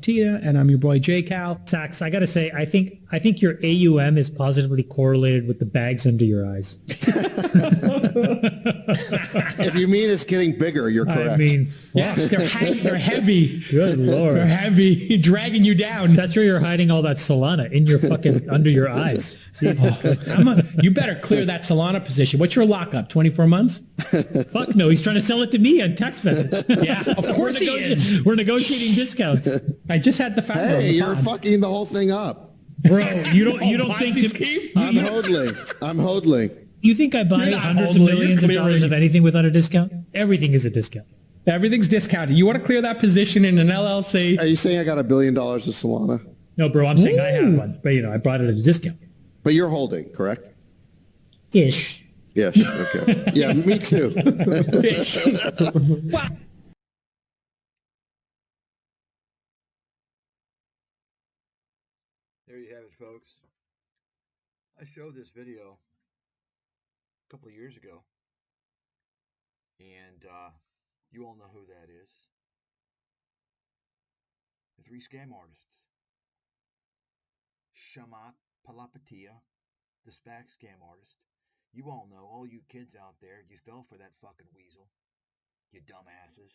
Palapatita, and I'm your boy J Cal. Sax, I gotta say, I think your AUM is positively correlated with the bags under your eyes. If you mean it's getting bigger, you're correct. I mean, Yeah, they're heavy. good lord, They're heavy, dragging you down. that's where you're hiding all that Solana in your fucking under your eyes. Jesus Christ. You better clear that Solana position. What's your lockup? 24 months? Fuck no, he's trying to sell it to me on text message. Yeah, of course he is. We're negotiating discounts, I just had the founder on Hey, the you're pod. fucking the whole thing up. bro. You don't think Ponzi to, scheme? I'm hodling. you think I buy You're not hundreds of hodling, millions you're of dollars clearing. of anything without a discount? Everything is a discount. Everything's discounted. You want to clear that position in an LLC? Are you saying I got $1 billion of Solana? No, bro, I'm saying I have one, but I brought it at a discount. But you're holding, correct? Ish. Yes. Okay. Yeah, me too. Wow. There you have it, folks. I showed this video a couple of years ago, and you all know who that is. The three scam artists. Shamat Palapatilla, the SPAC scam artist. You all know, all you kids out there, you fell for that fucking weasel. You dumbasses.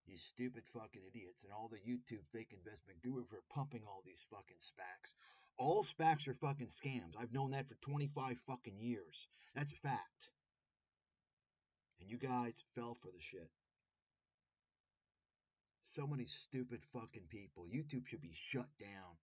You stupid fucking idiots. And all the YouTube fake investment gurus are pumping all these fucking SPACs. All SPACs are fucking scams. I've known that for 25 fucking years. That's a fact. And you guys fell for the shit. So many stupid fucking people. YouTube should be shut down.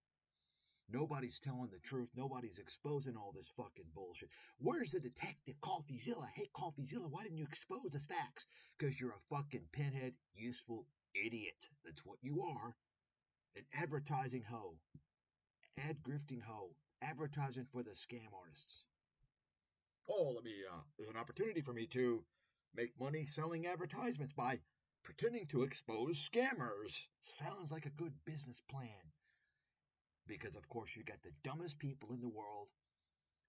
Nobody's telling the truth. Nobody's exposing all this fucking bullshit. Where's the detective CoffeeZilla? Hey, CoffeeZilla, why didn't you expose the facts? Because you're a fucking pinhead, useful idiot. That's what you are. An advertising hoe. Ad grifting hoe. Advertising for the scam artists. Oh, there's an opportunity for me to make money selling advertisements by pretending to expose scammers. Sounds like a good business plan. Because, of course, you got the dumbest people in the world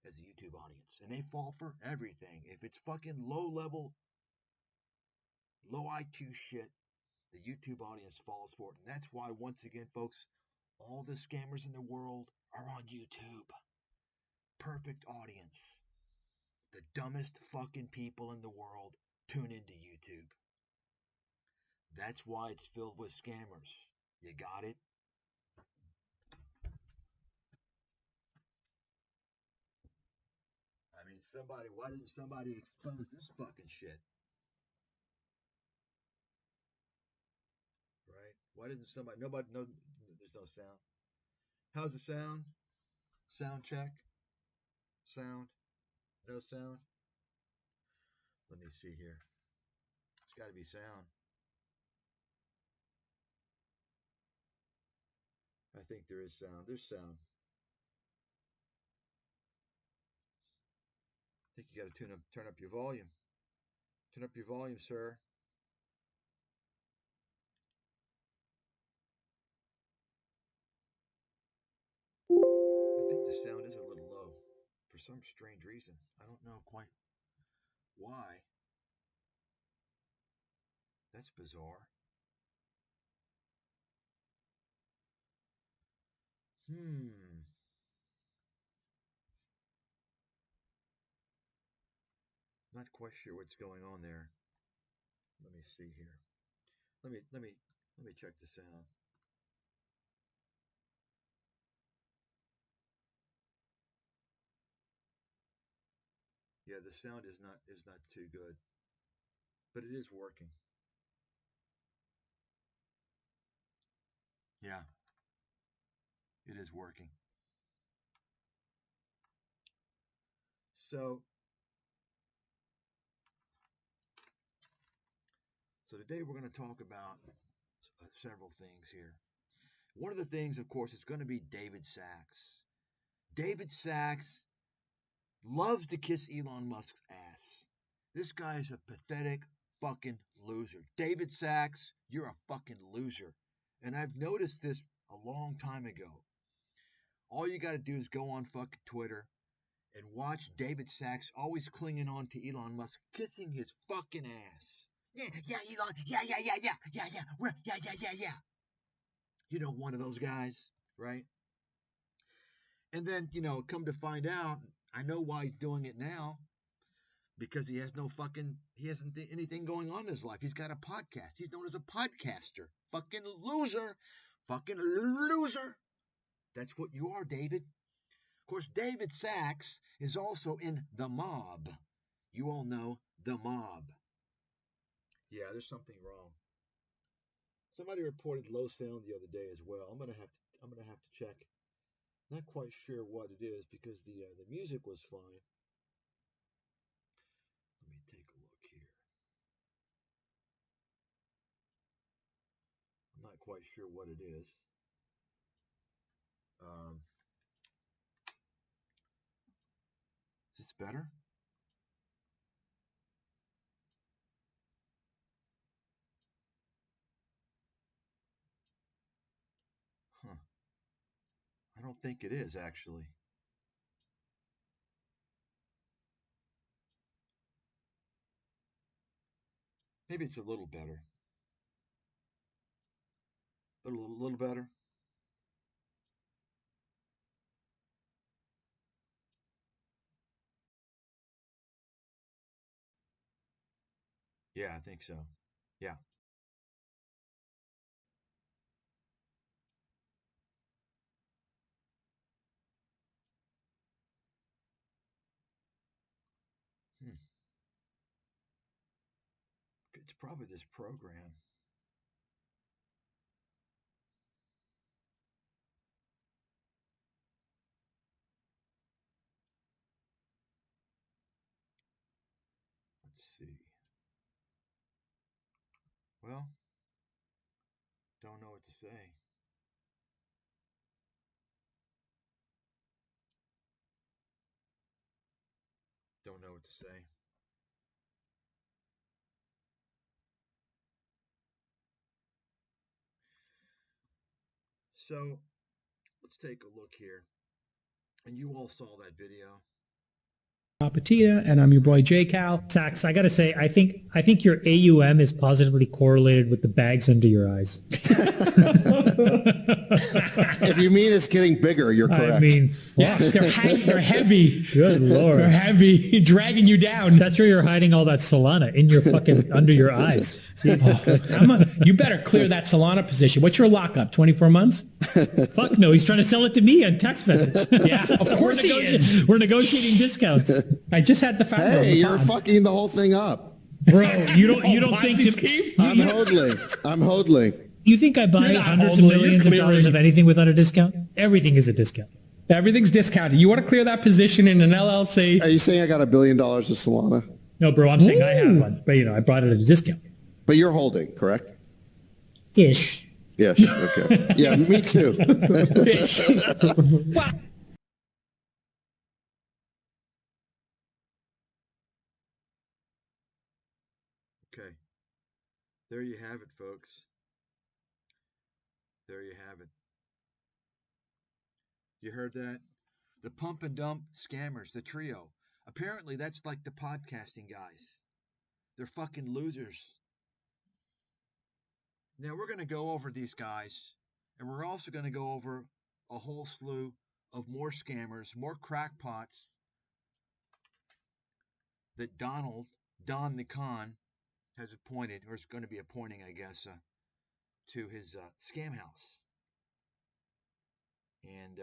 as a YouTube audience. And they fall for everything. If it's fucking low-level, low IQ shit, the YouTube audience falls for it. And that's why, once again, folks, all the scammers in the world are on YouTube. Perfect audience. The dumbest fucking people in the world tune into YouTube. That's why it's filled with scammers. You got it? I mean, why didn't somebody expose this fucking shit? Right? Why didn't somebody, no, there's no sound. How's the sound? Sound check? Sound? No sound? Let me see here. It's got to be sound. I think there is sound. There's sound. I think you got to turn up your volume. Turn up your volume, sir. I think the sound is a little low for some strange reason. I don't know quite why. That's bizarre. Not quite sure what's going on there. Let me see here. Let me check the sound. Yeah, the sound is not too good, but it is working. Yeah, it is working. So today we're going to talk about several things here. One of the things, of course, is going to be David Sachs. David Sachs loves to kiss Elon Musk's ass. This guy is a pathetic fucking loser. David Sachs, you're a fucking loser. And I've noticed this a long time ago. All you got to do is go on fucking Twitter and watch David Sachs always clinging on to Elon Musk, kissing his fucking ass. Yeah, Elon. Yeah. one of those guys, right? And then, come to find out, I know why he's doing it now. Because he hasn't anything going on in his life. He's got a podcast. He's known as a podcaster. Fucking loser. Fucking loser. That's what you are, David. Of course, David Sachs is also in The Mob. You all know The Mob. Yeah, there's something wrong. Somebody reported low sound the other day as well. I'm gonna have to check. Not quite sure what it is because the music was fine. Let me take a look here. I'm not quite sure what it is. Is this better? Huh. I don't think it is, actually. Maybe it's a little better. A little better. Yeah, I think so. Yeah. Hmm. It's probably this program. Let's see. Well, don't know what to say. Don't know what to say. So let's take a look here. And you all saw that video. Papatita, and I'm your boy J Cal. Sachs, I gotta say, I think your AUM is positively correlated with the bags under your eyes. If you mean it's getting bigger, you're correct. I mean, Yeah, they're heavy. good lord. They're heavy, dragging you down. That's where you're hiding all that Solana in your fucking under your eyes. Jesus. You better clear that Solana position. What's your lockup? 24 months? Fuck no, he's trying to sell it to me on text message. Yeah, of course he is. We're negotiating discounts. I just had the founder on Hey, the you're pod. fucking the whole thing up. Bro, you don't think Ponzi to, scheme? I'm hodling. you think I buy You're not hundreds of holding, millions you're of dollars clearing. of anything without a discount? Everything is a discount. Everything's discounted. You want to clear that position in an LLC? Are you saying I got $1 billion of Solana? No, bro, I'm saying I have one, but I bought it at a discount. But you're holding, correct? Ish. Yes. Okay. Yeah, me too. Wow. Okay. There you have it, folks. There you have it. You heard that? The pump and dump scammers, the trio. Apparently, that's like the podcasting guys. They're fucking losers. Now, we're going to go over these guys, and we're also going to go over a whole slew of more scammers, more crackpots that Don the Con, has appointed, or is going to be appointing, I guess, to his scam house. And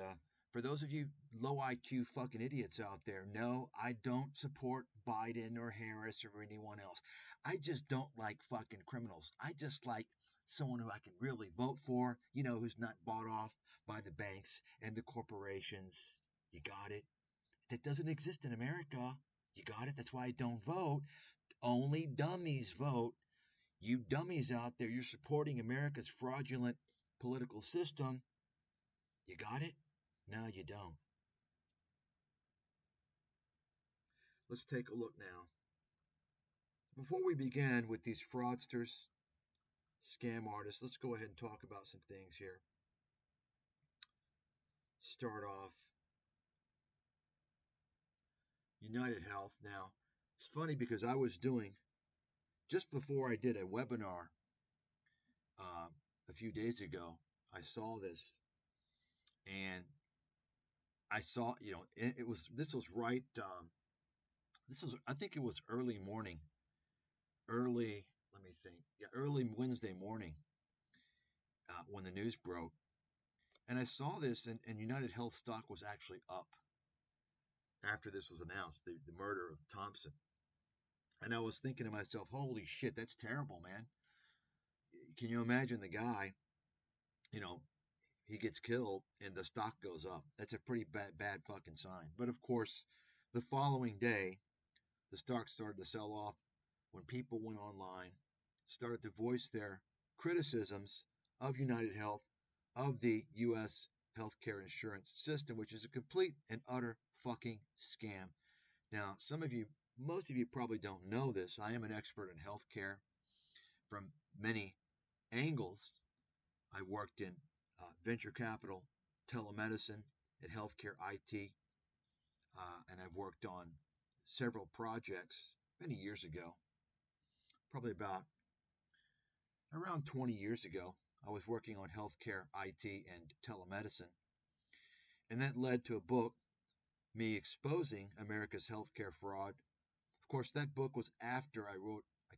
for those of you low IQ fucking idiots out there, no, I don't support Biden or Harris or anyone else. I just don't like fucking criminals. I just like someone who I can really vote for, who's not bought off by the banks and the corporations. You got it? That doesn't exist in America. You got it? That's why I don't vote. Only dummies vote. You dummies out there, you're supporting America's fraudulent political system. You got it? No, you don't. Let's take a look now. Before we begin with these fraudsters, scam artists, let's go ahead and talk about some things here. Start off United Health. Now, it's funny because I was doing, just before I did a webinar a few days ago, I saw this, and I saw, it was, this was right, this was, I think it was early morning, early, let me think, yeah, early Wednesday morning, when the news broke. And I saw this, and United Health stock was actually up after this was announced, the murder of Thompson. And I was thinking to myself, holy shit, that's terrible, man. Can you imagine the guy, you know, he gets killed and the stock goes up? That's a pretty bad fucking sign. But of course, the following day, the stock started to sell off when people went online, started to voice their criticisms of United Health, of the U.S. healthcare insurance system, which is a complete and utter fucking scam. Now, most of you probably don't know this. I am an expert in healthcare from many angles. I worked in venture capital, telemedicine, and healthcare IT, and I've worked on several projects many years ago, probably about around 20 years ago. I was working on healthcare IT and telemedicine, and that led to a book, me exposing America's healthcare fraud. Of course, that book was after I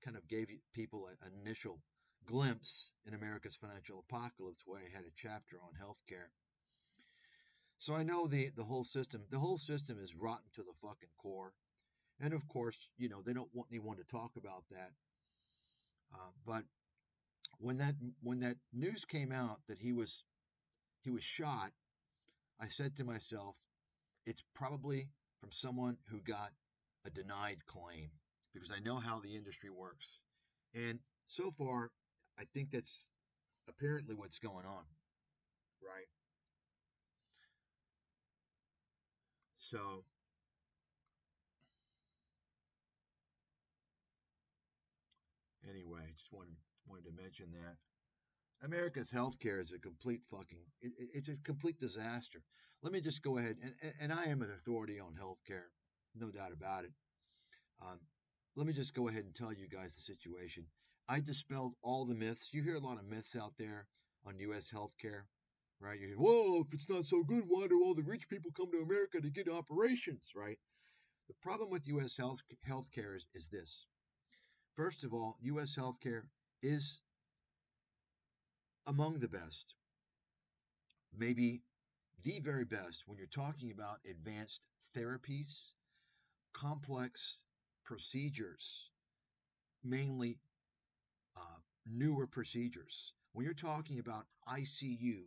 kind of gave people an initial glimpse in America's financial apocalypse, where I had a chapter on healthcare. So I know the whole system. The whole system is rotten to the fucking core. And of course, they don't want anyone to talk about that. But when that news came out that he was shot, I said to myself, it's probably from someone who got a denied claim, because I know how the industry works. And so far, I think that's apparently what's going on, right? So anyway, just wanted to mention that. America's healthcare is a complete it's a complete disaster. Let me just go ahead, and I am an authority on healthcare, no doubt about it. Um, Let me just go ahead and tell you guys the situation. I dispelled all the myths. You hear a lot of myths out there on U.S. healthcare, right? You hear, whoa, if it's not so good, why do all the rich people come to America to get operations, right? The problem with U.S. healthcare is this. First of all, U.S. healthcare is among the best, maybe the very best, when you're talking about advanced therapies, complex procedures, mainly newer procedures. When you're talking about ICU,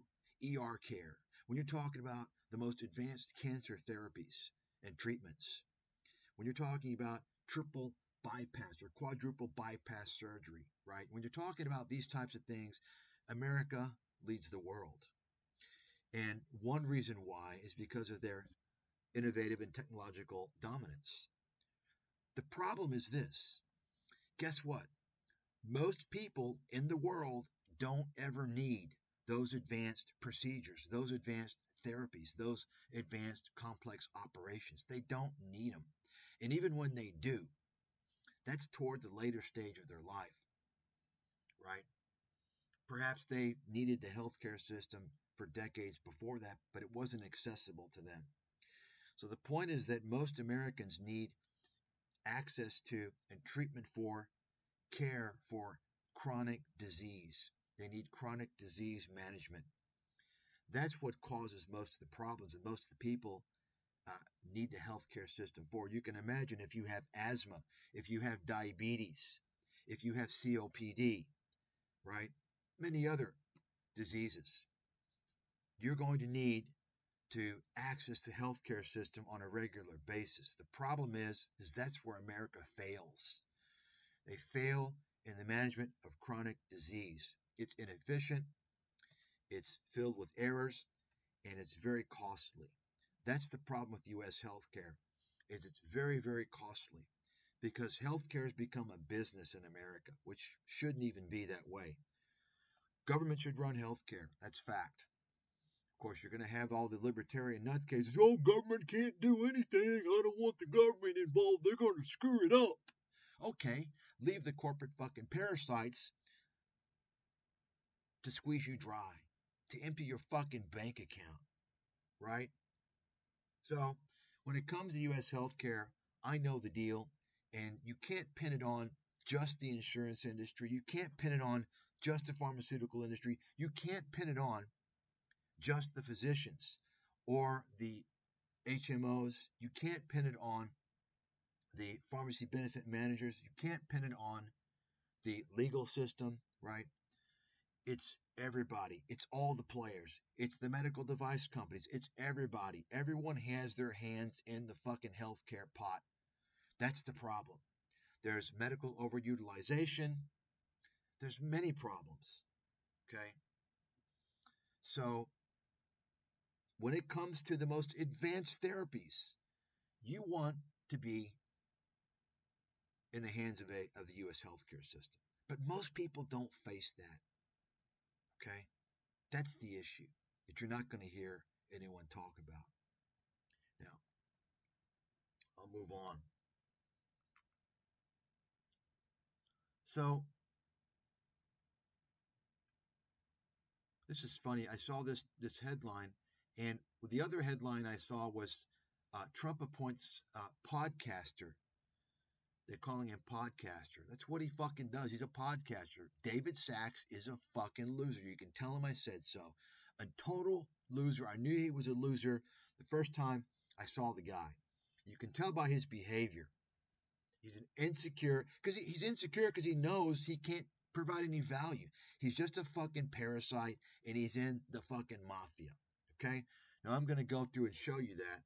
ER care, when you're talking about the most advanced cancer therapies and treatments, when you're talking about triple bypass or quadruple bypass surgery, right? When you're talking about these types of things, America leads the world. And one reason why is because of their innovative and technological dominance. The problem is this. Guess what? Most people in the world don't ever need those advanced procedures, those advanced therapies, those advanced complex operations. They don't need them. And even when they do, that's toward the later stage of their life, right? Perhaps they needed the healthcare system for decades before that, but it wasn't accessible to them. So the point is that most Americans need access to and treatment for care for chronic disease. They need chronic disease management. That's what causes most of the problems, and most of the people need the healthcare system for. You can imagine if you have asthma, if you have diabetes, if you have COPD, right? Many other diseases. You're going to need to access the healthcare system on a regular basis. The problem is that's where America fails. They fail in the management of chronic disease. It's inefficient, it's filled with errors, and it's very costly. That's the problem with U.S. healthcare, is it's very, very costly, because healthcare has become a business in America, which shouldn't even be that way. Government should run healthcare. That's fact. Of course, you're going to have all the libertarian nutcases. Oh, government can't do anything. I don't want the government involved. They're going to screw it up. Okay, leave the corporate fucking parasites to squeeze you dry. to empty your fucking bank account, right? So when it comes to U.S. healthcare, I know the deal, and you can't pin it on just the insurance industry. You can't pin it on just the pharmaceutical industry. You can't pin it on just the physicians or the HMOs. You can't pin it on the pharmacy benefit managers. You can't pin it on the legal system, right? It's everybody. It's all the players. It's the medical device companies. It's everybody. Everyone has their hands in the fucking healthcare pot. That's the problem. There's medical overutilization. There's many problems. Okay. So when it comes to the most advanced therapies, you want to be in the hands of the U.S. healthcare system. But most people don't face that. Okay. That's the issue that you're not going to hear anyone talk about. Now, I'll move on. So, this is funny. I saw this headline, and the other headline I saw was Trump appoints podcaster. They're calling him podcaster. That's what he fucking does. He's a podcaster. David Sachs is a fucking loser. You can tell him I said so. A total loser. I knew he was a loser the first time I saw the guy. You can tell by his behavior. He's an insecure, because he's insecure because he knows he can't provide any value. He's just a fucking parasite, and he's in the fucking mafia. Okay? Now I'm going to go through and show you that.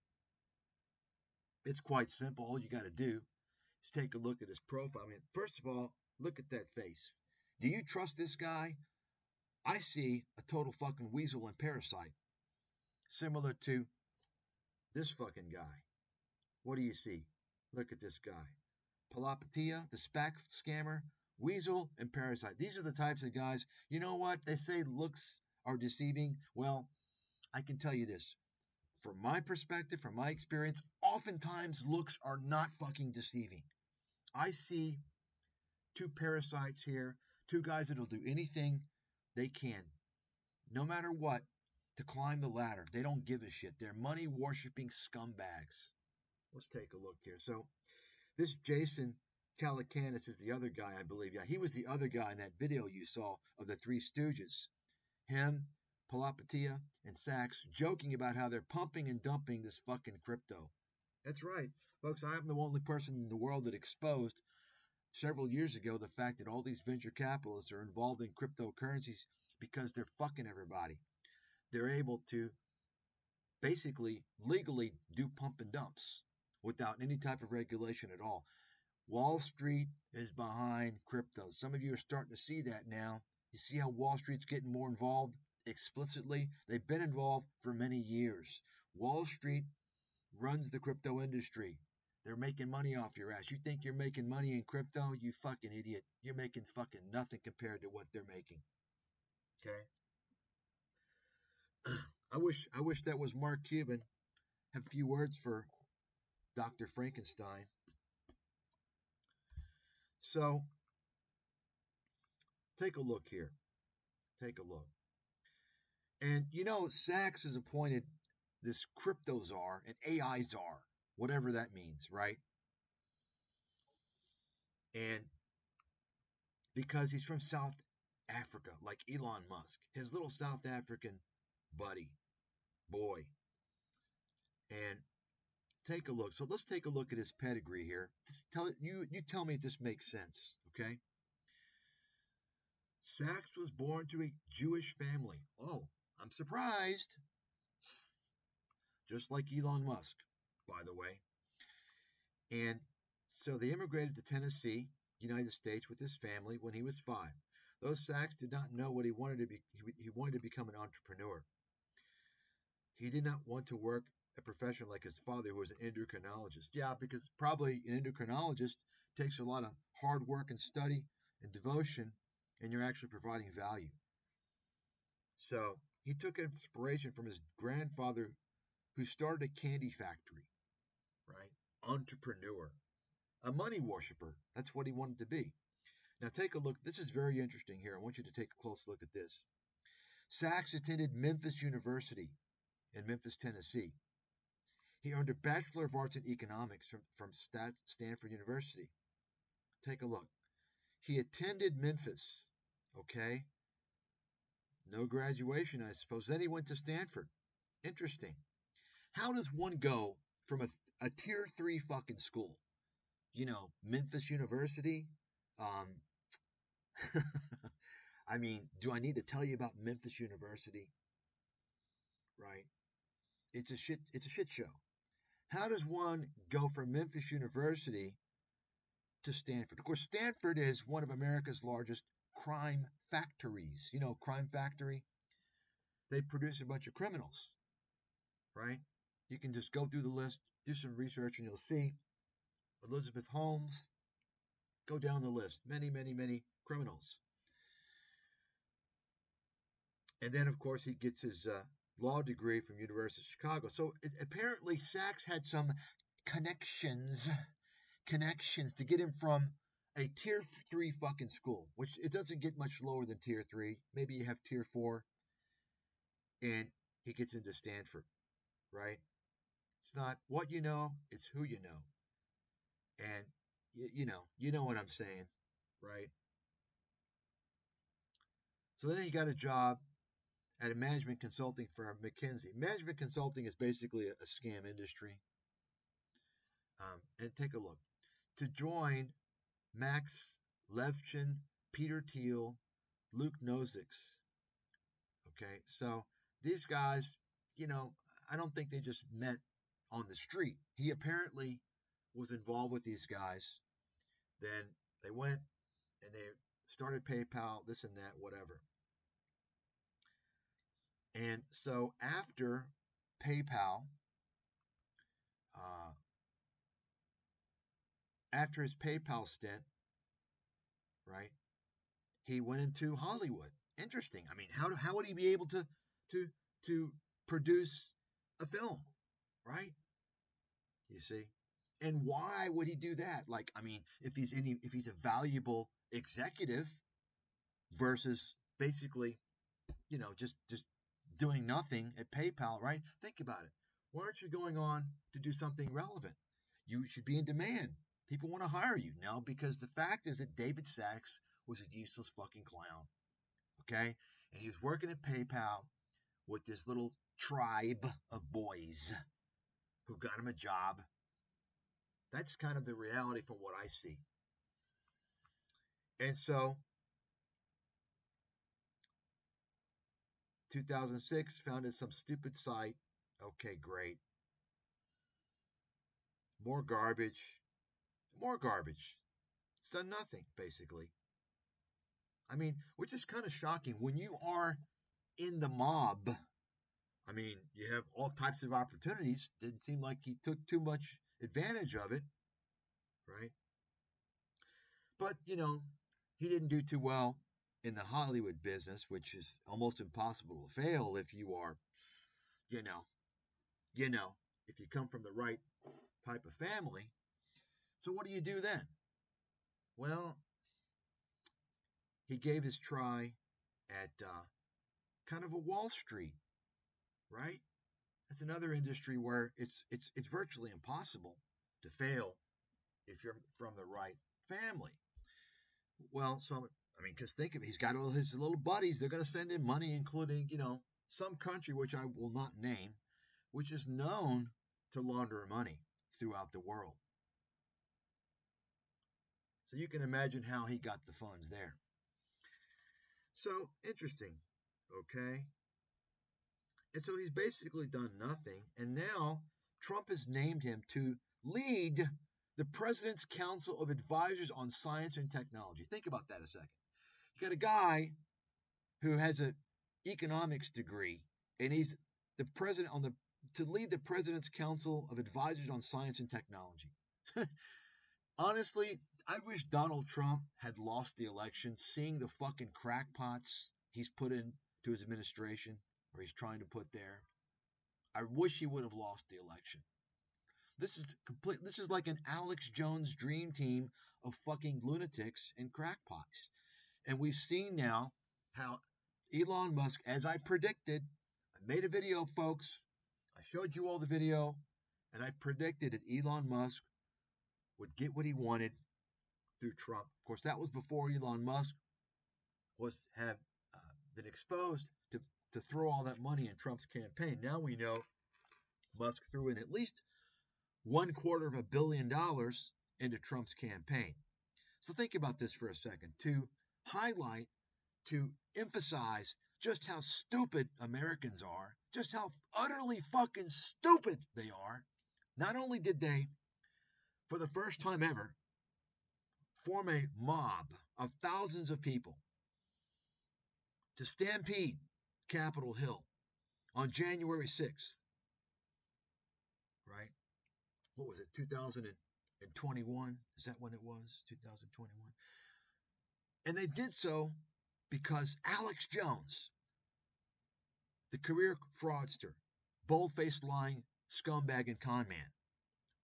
It's quite simple. All you got to do is take a look at his profile. I mean, first of all, look at that face. Do you trust this guy? I see a total fucking weasel and parasite, similar to this fucking guy. What do you see? Look at this guy. Palapatia, the SPAC scammer, weasel, and parasite. These are the types of guys. You know what? They say looks are deceiving. Well, I can tell you this. From my perspective, from my experience, oftentimes looks are not fucking deceiving. I see two parasites here, two guys that'll do anything they can, no matter what, to climb the ladder. They don't give a shit. They're money-worshipping scumbags. Let's take a look here. So this Jason Calacanis is the other guy, I believe. Yeah, he was the other guy in that video you saw of the Three Stooges. Him, Palapatia, and Sachs joking about how they're pumping and dumping this fucking crypto. That's right, folks. I am the only person in the world that exposed several years ago the fact that all these venture capitalists are involved in cryptocurrencies because they're fucking everybody. They're able to basically legally do pump and dumps without any type of regulation at all. Wall Street is behind crypto. Some of you are starting to see that now. You see how Wall Street's getting more involved explicitly? They've been involved for many years. Wall Street runs the crypto industry. They're making money off your ass. You think you're making money in crypto? You fucking idiot. You're making fucking nothing compared to what they're making. Okay? I wish that was Mark Cuban. Have a few words for Dr. Frankenstein. So, take a look here. Take a look. And you know, Sachs has appointed this crypto czar, an AI czar, whatever that means, right? And because he's from South Africa, like Elon Musk, his little South African buddy, boy. And take a look. So let's take a look at his pedigree here. You tell me if this makes sense, okay? Sachs was born to a Jewish family. Oh, I'm surprised. Just like Elon Musk, by the way. And so they immigrated to Tennessee, United States, with his family when he was 5. Though Sachs did not know what he wanted to be, he wanted to become an entrepreneur. He did not want to work a profession like his father, who was an endocrinologist. Yeah, because probably an endocrinologist takes a lot of hard work and study and devotion, and you're actually providing value. So he took inspiration from his grandfather, who started a candy factory, right? Entrepreneur, a money worshiper. That's what he wanted to be. Now take a look. This is very interesting here. I want you to take a close look at this. Sachs attended Memphis University in Memphis, Tennessee. He earned a Bachelor of Arts in Economics from Stanford University. Take a look. He attended Memphis, okay? No graduation, I suppose. Then he went to Stanford. Interesting. How does one go from a tier 3 fucking school, Memphis University? I mean, do I need to tell you about Memphis University? Right? It's a shit show. How does one go from Memphis University to Stanford? Of course, Stanford is one of America's largest crime factories. Crime factory? They produce a bunch of criminals, right? You can just go through the list, do some research, and you'll see Elizabeth Holmes, go down the list. Many, many, many criminals. And then, of course, he gets his law degree from University of Chicago. So apparently Sachs had some connections to get him from a tier 3 fucking school, which it doesn't get much lower than tier 3. Maybe you have tier 4. And he gets into Stanford, right? It's not what you know, it's who you know. And you know what I'm saying, right? So then he got a job at a management consulting firm, McKinsey. Management consulting is basically a scam industry. And take a look. To join Max Levchin, Peter Thiel, Luke Nozick. Okay, so these guys, I don't think they just met on the street. He apparently was involved with these guys. Then they went and they started PayPal, this and that, whatever. And so after PayPal, after his PayPal stint, right, he went into Hollywood. Interesting. I mean, how would he be able to produce a film, right? You see, and why would he do that? Like, I mean, if he's a valuable executive versus basically, just doing nothing at PayPal, right? Think about it. Why aren't you going on to do something relevant? You should be in demand. People want to hire you. No, because the fact is that David Sachs was a useless fucking clown. Okay? And he was working at PayPal with this little tribe of boys who got him a job. That's kind of the reality from what I see. And so, 2006, founded some stupid site. Okay, great. More garbage. It's done nothing, basically. I mean, which is kind of shocking. When you are in the mob, I mean, you have all types of opportunities. Didn't seem like he took too much advantage of it, right? But, he didn't do too well in the Hollywood business, which is almost impossible to fail if you are, if you come from the right type of family. So what do you do then? Well, he gave his try at kind of a Wall Street, right? That's another industry where it's virtually impossible to fail if you're from the right family. Well, so I mean, because think of it, he's got all his little buddies. They're going to send him money, including some country which I will not name, which is known to launder money throughout the world. So you can imagine how he got the funds there. So interesting, okay? And so he's basically done nothing. And now Trump has named him to lead the President's Council of Advisors on Science and Technology. Think about that a second. You got a guy who has an economics degree, and he's the president to lead the President's Council of Advisors on Science and Technology. Honestly, I wish Donald Trump had lost the election, seeing the fucking crackpots he's put into his administration, or he's trying to put there. I wish he would have lost the election. This is like an Alex Jones dream team of fucking lunatics and crackpots. And we've seen now how Elon Musk, as I predicted, I made a video, folks. I showed you all the video, and I predicted that Elon Musk would get what he wanted through Trump. Of course, that was before Elon Musk have been exposed to throw all that money in Trump's campaign. Now we know Musk threw in at least $250 million into Trump's campaign. So think about this for a second. To highlight, to emphasize just how stupid Americans are, just how utterly fucking stupid they are, not only did they, for the first time ever, form a mob of thousands of people to stampede Capitol Hill on January 6th, right? What was it, 2021? Is that when it was, 2021? And they did so because Alex Jones, the career fraudster, bold-faced lying scumbag and con man,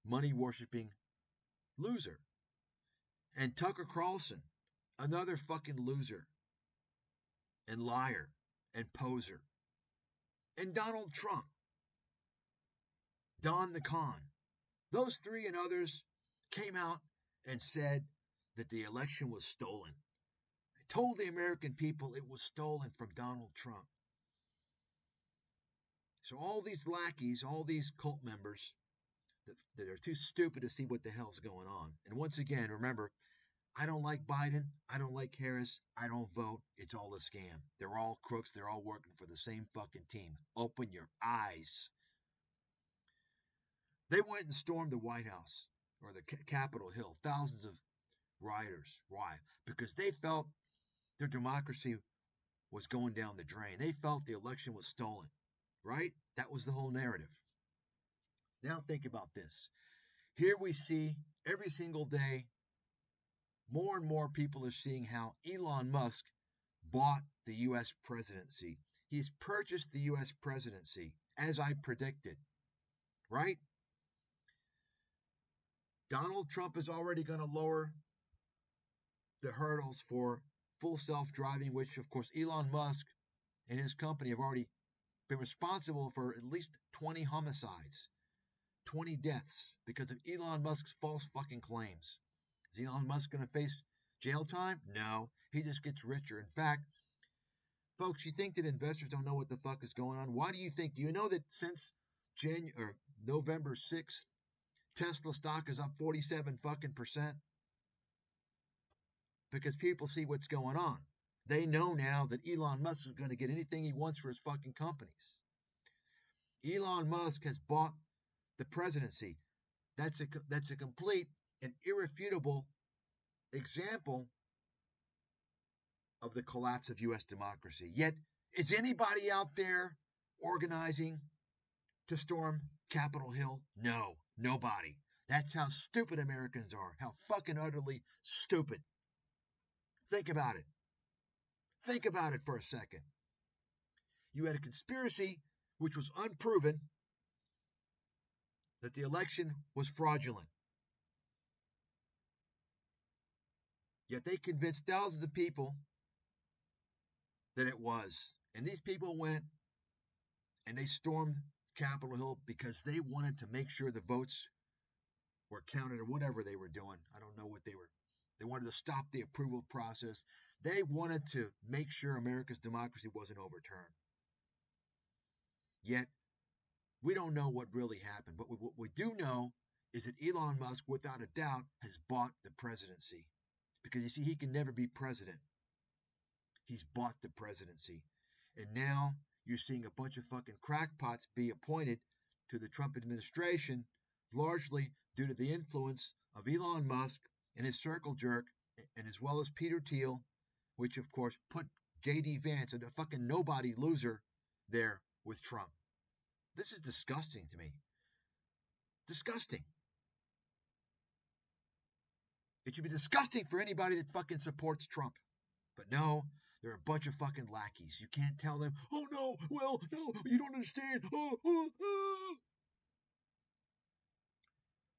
money-worshipping loser, and Tucker Carlson, another fucking loser and liar and poser, and Donald Trump, Don the Con. Those three and others came out and said that the election was stolen. They told the American people it was stolen from Donald Trump. So all these lackeys, all these cult members that are too stupid to see what the hell's going on. And once again, remember, I don't like Biden. I don't like Harris. I don't vote. It's all a scam. They're all crooks. They're all working for the same fucking team. Open your eyes. They went and stormed the White House or the Capitol Hill. Thousands of rioters. Why? Because they felt their democracy was going down the drain. They felt the election was stolen. Right? That was the whole narrative. Now think about this. Here we see every single day, more and more people are seeing how Elon Musk bought the U.S. presidency. He's purchased the U.S. presidency, as I predicted. Right? Donald Trump is already going to lower the hurdles for full self-driving, which, of course, Elon Musk and his company have already been responsible for at least 20 homicides, 20 deaths because of Elon Musk's false fucking claims. Is Elon Musk going to face jail time? No. He just gets richer. In fact, folks, you think that investors don't know what the fuck is going on? Why do you think? Do you know that since November 6th, Tesla stock is up 47 fucking percent? Because people see what's going on. They know now that Elon Musk is going to get anything he wants for his fucking companies. Elon Musk has bought the presidency. That's a complete and irrefutable example of the collapse of U.S. democracy. Yet, is anybody out there organizing to storm Capitol Hill? No, nobody. That's how stupid Americans are. How fucking utterly stupid. Think about it. Think about it for a second. You had a conspiracy which was unproven that the election was fraudulent. Yet they convinced thousands of people that it was. And these people went and they stormed Capitol Hill because they wanted to make sure the votes were counted or whatever they were doing. I don't know what they were. They wanted to stop the approval process. They wanted to make sure America's democracy wasn't overturned. Yet, we don't know what really happened. But what we do know is that Elon Musk, without a doubt, has bought the presidency. Because you see, he can never be president. He's bought the presidency. And now you're seeing a bunch of fucking crackpots be appointed to the Trump administration, largely due to the influence of Elon Musk and his circle jerk, and as well as Peter Thiel, which of course put J.D. Vance, a fucking nobody loser, there with Trump. This is disgusting to me. Disgusting. It should be disgusting for anybody that fucking supports Trump. But no, they're a bunch of fucking lackeys. You can't tell them, oh no, well, no, you don't understand.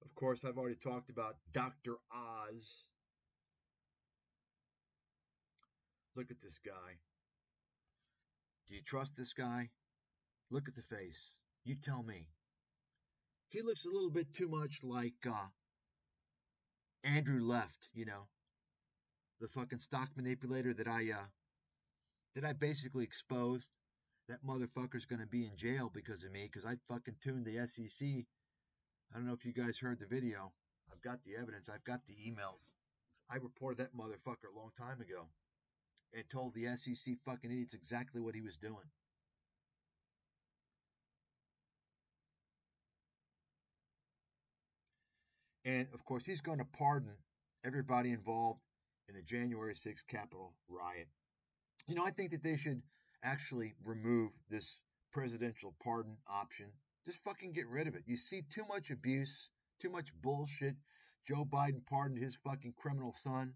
Of course, I've already talked about Dr. Oz. Look at this guy. Do you trust this guy? Look at the face. You tell me. He looks a little bit too much like Andrew Left, the fucking stock manipulator that I basically exposed. That motherfucker's gonna be in jail because of me, because I fucking tuned the SEC. I don't know if you guys heard the video. I've got the evidence. I've got the emails. I reported that motherfucker a long time ago and told the SEC fucking idiots exactly what he was doing. And of course, he's going to pardon everybody involved in the January 6th Capitol riot. I think that they should actually remove this presidential pardon option. Just fucking get rid of it. You see too much abuse, too much bullshit. Joe Biden pardoned his fucking criminal son.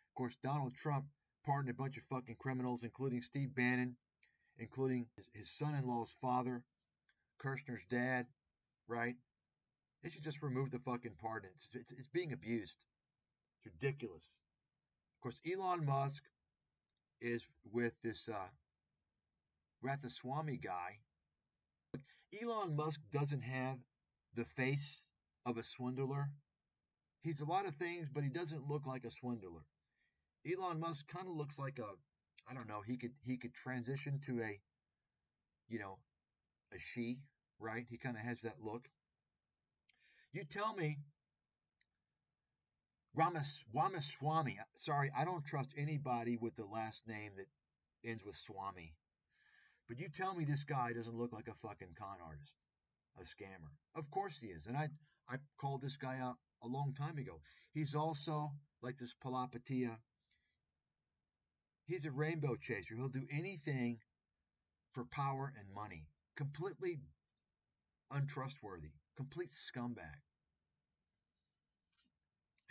Of course, Donald Trump pardoned a bunch of fucking criminals, including Steve Bannon, including his son-in-law's father, Kirshner's dad, right? They should just remove the fucking pardon. It's being abused. It's ridiculous. Of course, Elon Musk is with this Rathaswamy guy. Elon Musk doesn't have the face of a swindler. He's a lot of things, but he doesn't look like a swindler. Elon Musk kind of looks like I don't know, he could transition to a she, right? He kind of has that look. You tell me, Ramaswamy. Sorry, I don't trust anybody with the last name that ends with Swami. But you tell me this guy doesn't look like a fucking con artist, a scammer. Of course he is. And I called this guy out a long time ago. He's also like this Palapatia. He's a rainbow chaser. He'll do anything for power and money. Completely untrustworthy. Complete scumbag.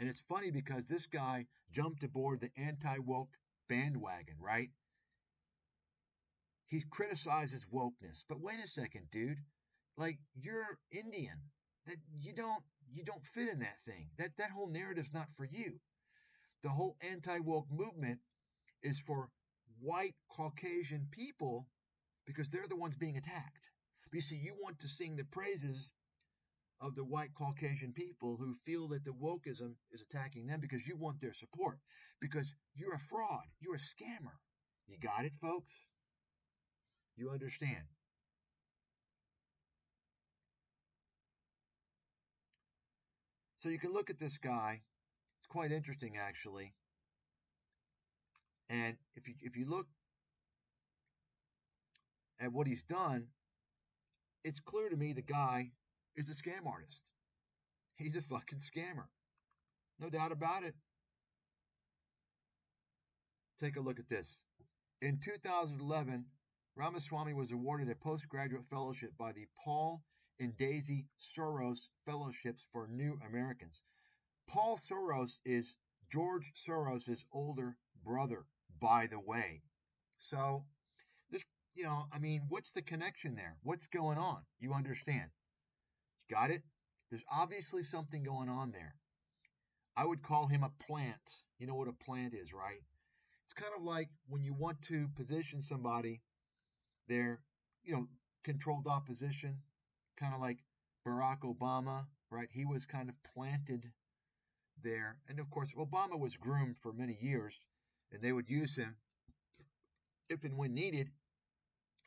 And it's funny because this guy jumped aboard the anti-woke bandwagon, right? He criticizes wokeness. But wait a second, dude. Like, you're Indian. That you don't fit in that thing. That whole narrative's not for you. The whole anti-woke movement is for white Caucasian people because they're the ones being attacked. But you see, you want to sing the praises of the white Caucasian people who feel that the wokeism is attacking them because you want their support, because you're a fraud, you're a scammer. You got it, folks? You understand? So you can look at this guy. It's quite interesting, actually. And if you look at what he's done, it's clear to me the guy is a scam artist. He's a fucking scammer. No doubt about it. Take a look at this. In 2011, Ramaswamy was awarded a postgraduate fellowship by the Paul and Daisy Soros Fellowships for New Americans. Paul Soros is George Soros' older brother, by the way. So, this, what's the connection there? What's going on? You understand? Got it? There's obviously something going on there. I would call him a plant. You know what a plant is, right? It's kind of like when you want to position somebody, they're, controlled opposition, kind of like Barack Obama, right? He was kind of planted there. And of course, Obama was groomed for many years, and they would use him if and when needed.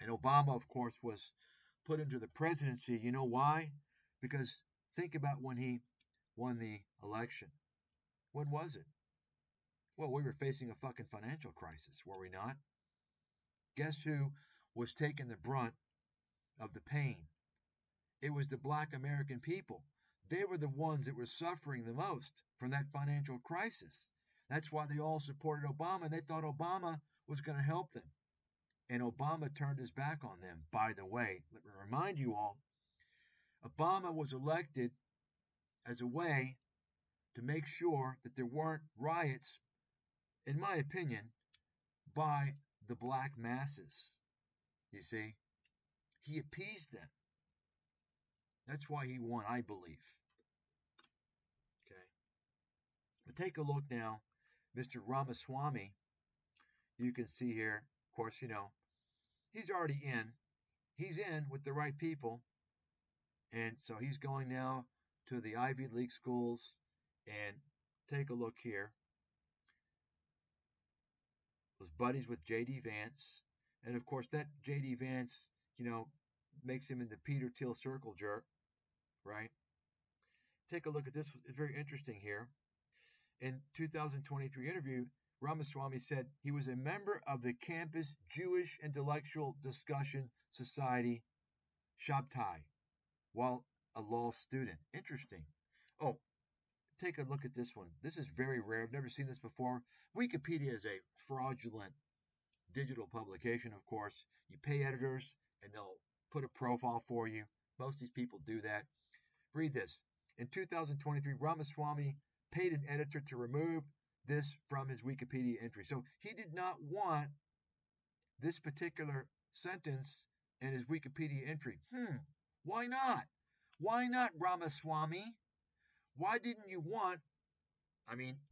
And Obama, of course, was put into the presidency. You know why? Because think about when he won the election. When was it? Well, we were facing a fucking financial crisis, were we not? Guess who was taking the brunt of the pain? It was the black American people. They were the ones that were suffering the most from that financial crisis. That's why they all supported Obama, and they thought Obama was going to help them. And Obama turned his back on them, by the way. Let me remind you all, Obama was elected as a way to make sure that there weren't riots, in my opinion, by the black masses. You see, he appeased them. That's why he won, I believe. Okay. But take a look now, Mr. Ramaswamy. You can see here, of course, he's already in. He's in with the right people. And so he's going now to the Ivy League schools. And take a look here. Was buddies with J.D. Vance. And of course, that J.D. Vance, makes him into Peter Thiel circle jerk, right? Take a look at this. It's very interesting here. In 2023 interview, Ramaswamy said he was a member of the campus Jewish Intellectual Discussion Society, Shabtai, while a law student. Interesting. Oh, take a look at this one. This is very rare. I've never seen this before. Wikipedia is a fraudulent digital publication, of course. You pay editors and they'll put a profile for you. Most of these people do that. Read this. In 2023, Ramaswamy paid an editor to remove this from his Wikipedia entry. So he did not want this particular sentence in his Wikipedia entry. Why not? Why not, Ramaswamy? Why didn't you want,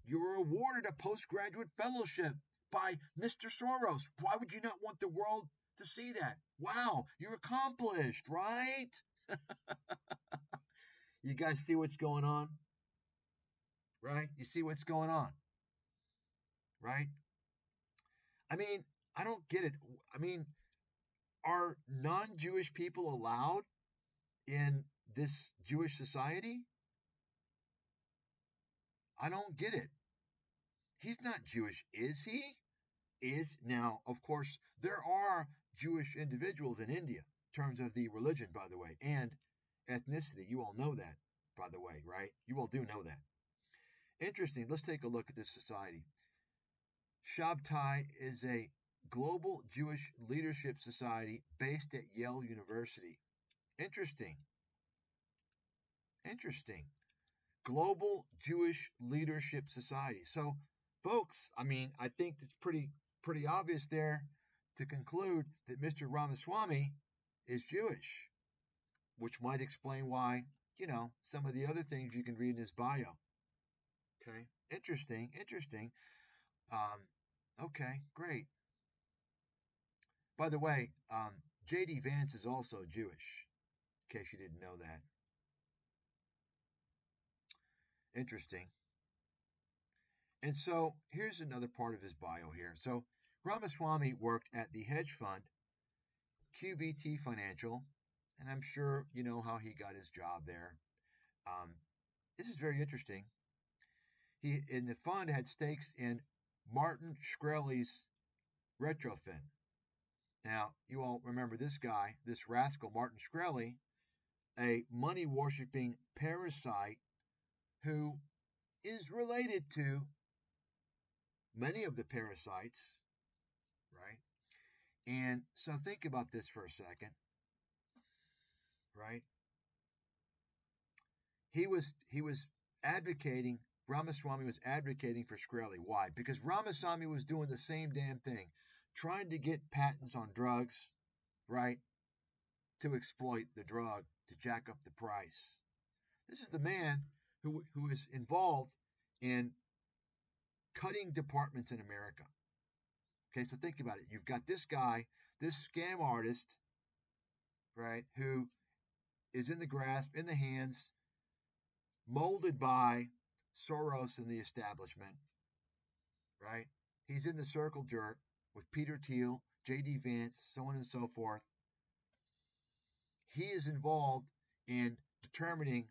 you were awarded a postgraduate fellowship by Mr. Soros. Why would you not want the world to see that? Wow, you're accomplished, right? You guys see what's going on? Right? You see what's going on? Right? I don't get it. Are non-Jewish people allowed in this Jewish society? I don't get it. He's not Jewish, is he? Now, of course, there are Jewish individuals in India, in terms of the religion, by the way, and ethnicity. You all know that, by the way, right? You all do know that. Interesting. Let's take a look at this society. Shabtai is a global Jewish leadership society based at Yale University. Interesting. Global Jewish Leadership Society. So, folks, I think it's pretty obvious there to conclude that Mr. Ramaswamy is Jewish, which might explain why, some of the other things you can read in his bio. Okay, interesting. Okay, great. By the way, J.D. Vance is also Jewish, in case you didn't know that. Interesting. And so here's another part of his bio here. So Ramaswamy worked at the hedge fund QVT Financial, and I'm sure you know how he got his job there. This is very interesting. He, in the fund, had stakes in Martin Shkreli's Retrofin. Now, you all remember this guy, this rascal, Martin Shkreli, a money-worshipping parasite who is related to many of the parasites, right? And so think about this for a second, right? Ramaswamy was advocating for Shkreli. Why? Because Ramaswamy was doing the same damn thing, trying to get patents on drugs, right, to exploit the drug, to jack up the price. This is the man who is involved in cutting departments in America. Okay, so think about it. You've got this guy, this scam artist, right, who is in the grasp, in the hands, molded by Soros and the establishment, right? He's in the circle jerk with Peter Thiel, J.D. Vance, so on and so forth. He is involved in determining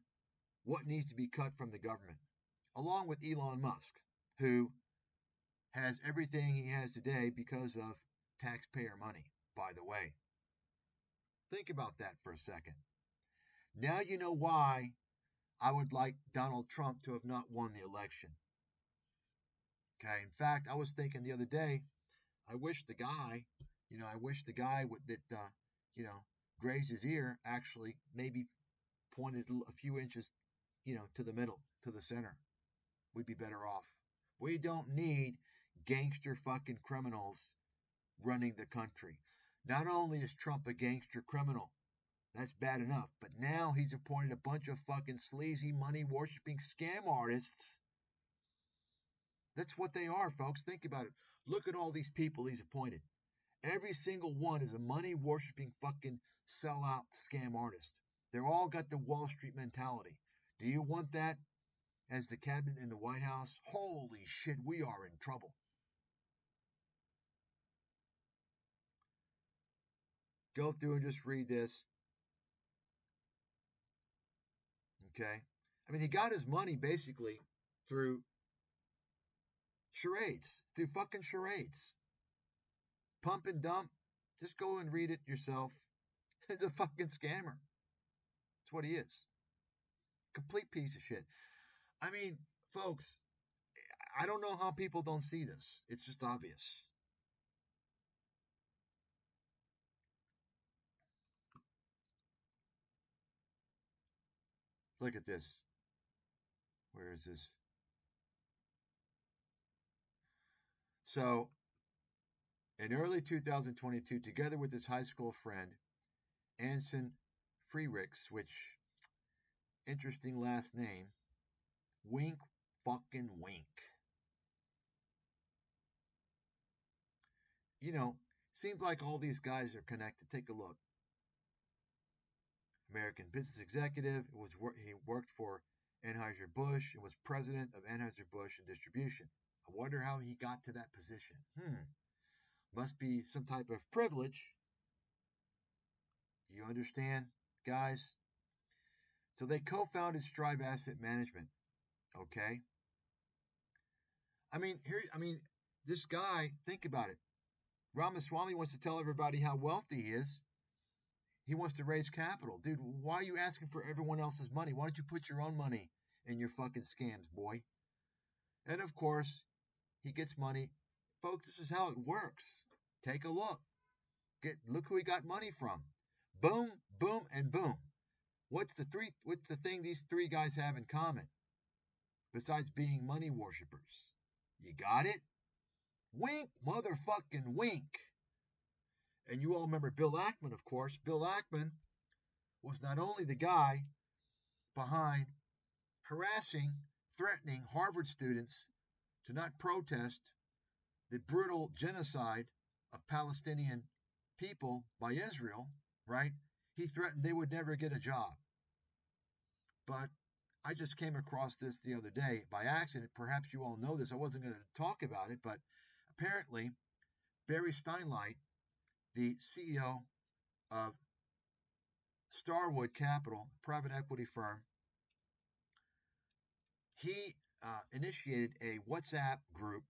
what needs to be cut from the government, along with Elon Musk, who has everything he has today because of taxpayer money, by the way. Think about that for a second. Now you know why I would like Donald Trump to have not won the election. Okay, in fact, I was thinking the other day, I wish the guy that grazed his ear actually maybe pointed a few inches, to the middle, to the center. We'd be better off. We don't need gangster fucking criminals running the country. Not only is Trump a gangster criminal, that's bad enough, but now he's appointed a bunch of fucking sleazy, money-worshipping scam artists. That's what they are, folks. Think about it. Look at all these people he's appointed. Every single one is a money-worshipping fucking sellout scam artist. They're all got the Wall Street mentality. Do you want that as the cabinet in the White House? Holy shit, we are in trouble. Go through and just read this. Okay? I mean, he got his money basically through charades, through fucking charades. Pump and dump. Just go and read it yourself. He's a fucking scammer. That's what he is. Complete piece of shit. I mean, folks, I don't know how people don't see this. It's just obvious. Look at this. Where is this? So, in early 2022, together with his high school friend, Anson Freericks, which, interesting last name, wink fucking wink. You know, seems like all these guys are connected. Take a look. American business executive. He worked for Anheuser-Busch and was president of Anheuser-Busch and distribution. I wonder how he got to that position. Must be some type of privilege. You understand, guys? So they co-founded Strive Asset Management. Okay. I mean, this guy, think about it. Ramaswamy wants to tell everybody how wealthy he is. He wants to raise capital. Dude, why are you asking for everyone else's money? Why don't you put your own money in your fucking scams, boy? And of course, he gets money. Folks, this is how it works. Take a look. Look who he got money from. Boom, boom, and boom. What's the thing these three guys have in common? Besides being money worshippers. You got it? Wink, motherfucking wink. And you all remember Bill Ackman, of course. Bill Ackman was not only the guy behind harassing, threatening Harvard students to not protest the brutal genocide of Palestinian people by Israel, right? He threatened they would never get a job. But I just came across this the other day by accident. Perhaps you all know this. I wasn't going to talk about it, but apparently Barry Steinlight, the CEO of Starwood Capital, private equity firm, he initiated a WhatsApp group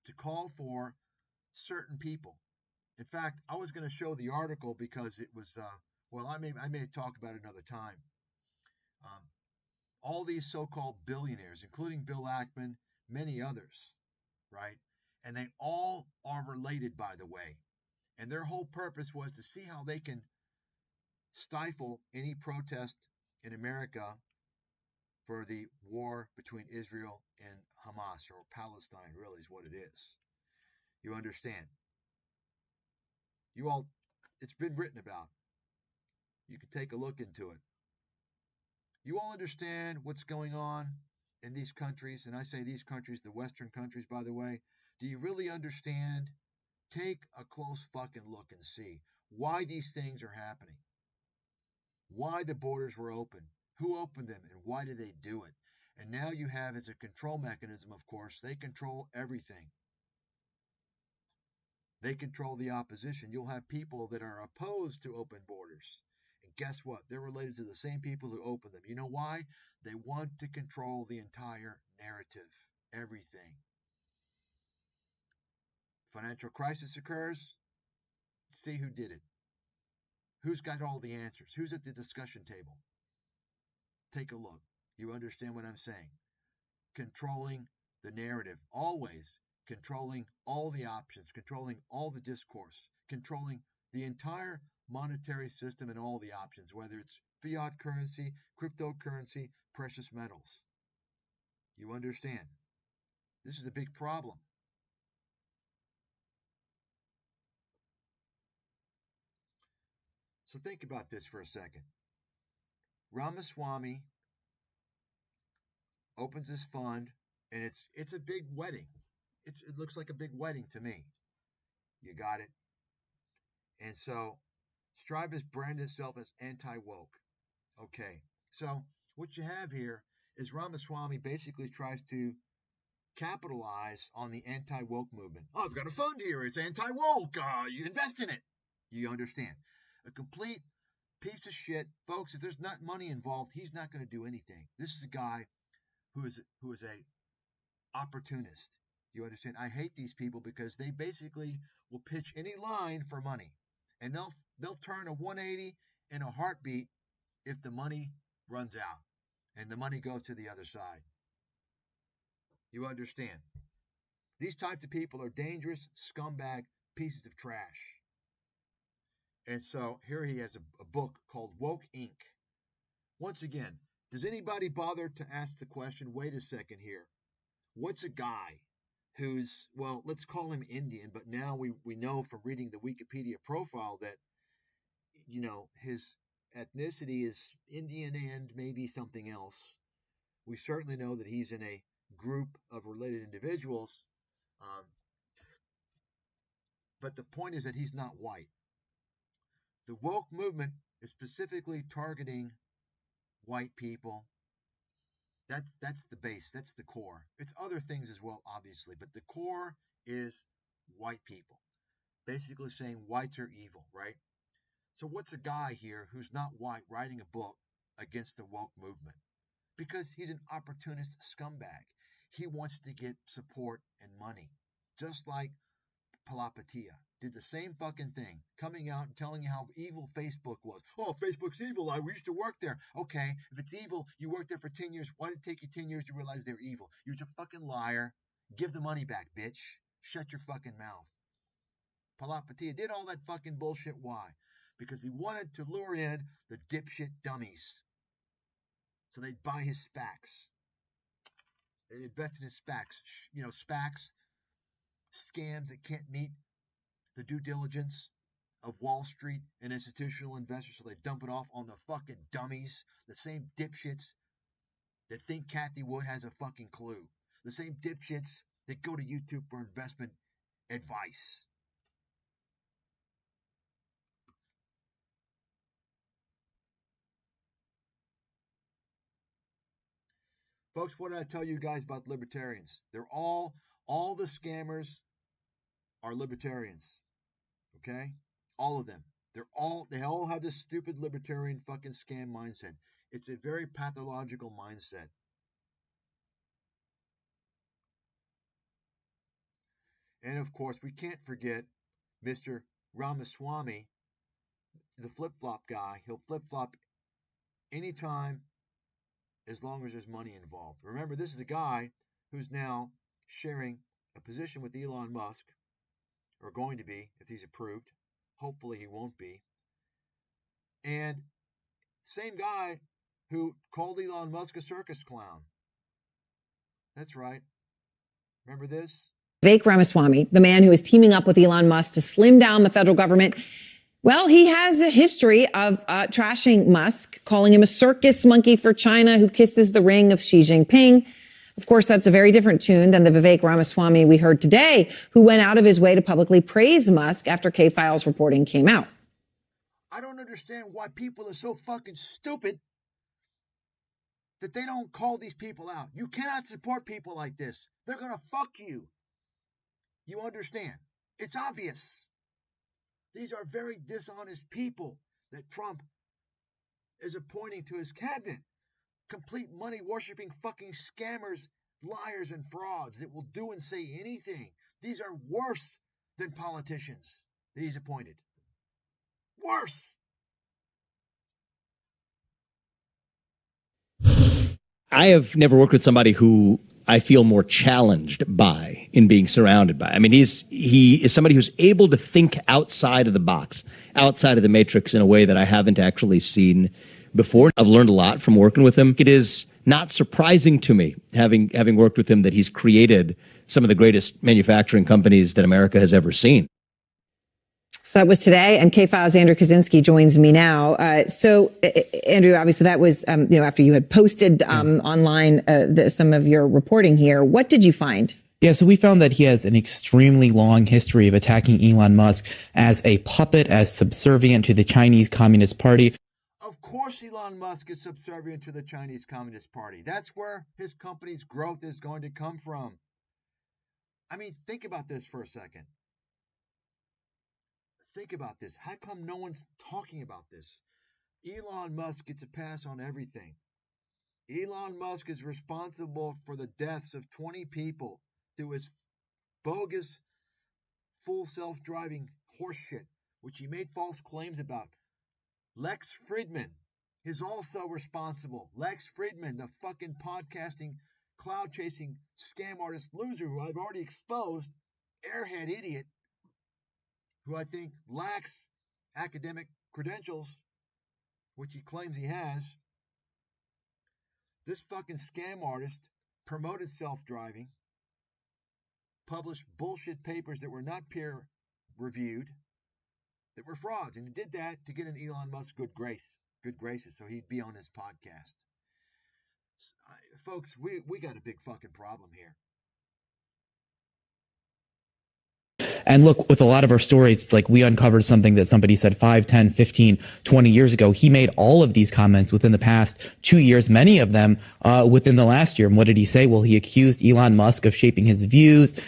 to call for certain people. In fact, I was going to show the article because it was, I may talk about it another time. All these so-called billionaires, including Bill Ackman, many others, right? And they all are related, by the way. And their whole purpose was to see how they can stifle any protest in America for the war between Israel and Hamas, or Palestine, really is what it is. You understand? It's been written about. You can take a look into it. You all understand what's going on in these countries, and I say these countries, the Western countries, by the way. Do you really understand? Take a close fucking look and see why these things are happening. Why the borders were open, who opened them, and why did they do it? And now you have, as a control mechanism, of course, they control everything. They control the opposition. You'll have people that are opposed to open borders. And guess what? They're related to the same people who open them. You know why? They want to control the entire narrative, everything. Financial crisis occurs. See who did it. Who's got all the answers? Who's at the discussion table? Take a look. You understand what I'm saying? Controlling the narrative. Always controlling all the options, controlling all the discourse, controlling the entire monetary system and all the options, whether it's fiat currency, cryptocurrency, precious metals. You understand? This is a big problem. So think about this for a second. Ramaswamy opens his fund, and it's a big wedding. It looks like a big wedding to me. You got it? And so Strive has branded itself as anti-woke. Okay, so what you have here is Ramaswamy basically tries to capitalize on the anti-woke movement. Oh, I've got a fund here. It's anti-woke. You invest in it. You understand? A complete piece of shit. Folks, if there's not money involved, he's not going to do anything. This is a guy who is a opportunist. You understand? I hate these people because they basically will pitch any line for money. And they'll turn a 180 in a heartbeat if the money runs out and the money goes to the other side. You understand? These types of people are dangerous, scumbag pieces of trash. And so here he has a book called Woke Inc. Once again, does anybody bother to ask the question, wait a second here, what's a guy who's, well, let's call him Indian, but now we know from reading the Wikipedia profile that, you know, his ethnicity is Indian and maybe something else. We certainly know that he's in a group of related individuals, but the point is that he's not white. The woke movement is specifically targeting white people. That's the base. That's the core. It's other things as well, obviously, but the core is white people. Basically saying whites are evil, right? So what's a guy here who's not white writing a book against the woke movement? Because he's an opportunist scumbag. He wants to get support and money. Just like Palapatia did the same fucking thing, coming out and telling you how evil Facebook was. Oh, Facebook's evil. I used to work there. Okay, if it's evil, you worked there for 10 years. Why did it take you 10 years to realize they're evil? You're a fucking liar. Give the money back, bitch. Shut your fucking mouth. Palapatia did all that fucking bullshit. Why? Because he wanted to lure in the dipshit dummies. So they'd buy his SPACs. They'd invest in his SPACs. You know, SPACs, scams that can't meet the due diligence of Wall Street and institutional investors, so they dump it off on the fucking dummies, the same dipshits that think Kathy Wood has a fucking clue, the same dipshits that go to YouTube for investment advice. Folks, what did I tell you guys about libertarians? They're all the scammers are libertarians. Okay? All of them. They all have this stupid libertarian fucking scam mindset. It's a very pathological mindset. And of course, we can't forget Mr. Ramaswamy, the flip-flop guy. He'll flip-flop anytime as long as there's money involved. Remember, this is a guy who's now sharing a position with Elon Musk, or going to be if he's approved. Hopefully he won't be. And same guy who called Elon Musk a circus clown. That's right. Remember this? Vivek Ramaswamy, the man who is teaming up with Elon Musk to slim down the federal government. Well, he has a history of trashing Musk, calling him a circus monkey for China who kisses the ring of Xi Jinping. Of course, that's a very different tune than the Vivek Ramaswamy we heard today, who went out of his way to publicly praise Musk after K-Files reporting came out. I don't understand why people are so fucking stupid that they don't call these people out. You cannot support people like this. They're going to fuck you. You understand? It's obvious. These are very dishonest people that Trump is appointing to his cabinet. Complete money-worshipping fucking scammers, liars, and frauds that will do and say anything. These are worse than politicians that he's appointed. Worse. I have never worked with somebody who I feel more challenged by in being surrounded by. I mean, he is somebody who's able to think outside of the box, outside of the matrix in a way that I haven't actually seen before. I've learned a lot from working with him. It is not surprising to me, having worked with him, that he's created some of the greatest manufacturing companies that America has ever seen. So that was today, and K-Files' Andrew Kaczynski joins me now. So, Andrew, obviously that was, after you had posted online some of your reporting here. What did you find? Yeah, so we found that he has an extremely long history of attacking Elon Musk as a puppet, as subservient to the Chinese Communist Party. Of course, Elon Musk is subservient to the Chinese Communist Party. That's where his company's growth is going to come from. I mean, think about this for a second. Think about this. How come no one's talking about this? Elon Musk gets a pass on everything. Elon Musk is responsible for the deaths of 20 people through his bogus, full self-driving horseshit, which he made false claims about. Lex Fridman is also responsible. Lex Fridman, the fucking podcasting, cloud-chasing, scam artist loser who I've already exposed, airhead idiot, who I think lacks academic credentials, which he claims he has. This fucking scam artist promoted self-driving, published bullshit papers that were not peer-reviewed, that were frauds, and he did that to get in Elon Musk's good graces, so he'd be on his podcast. Folks, we got a big fucking problem here. And look, with a lot of our stories, it's like we uncovered something that somebody said 5, 10, 15, 20 years ago. He made all of these comments within the past 2 years, many of them within the last year. And what did he say? Well, he accused Elon Musk of shaping his views,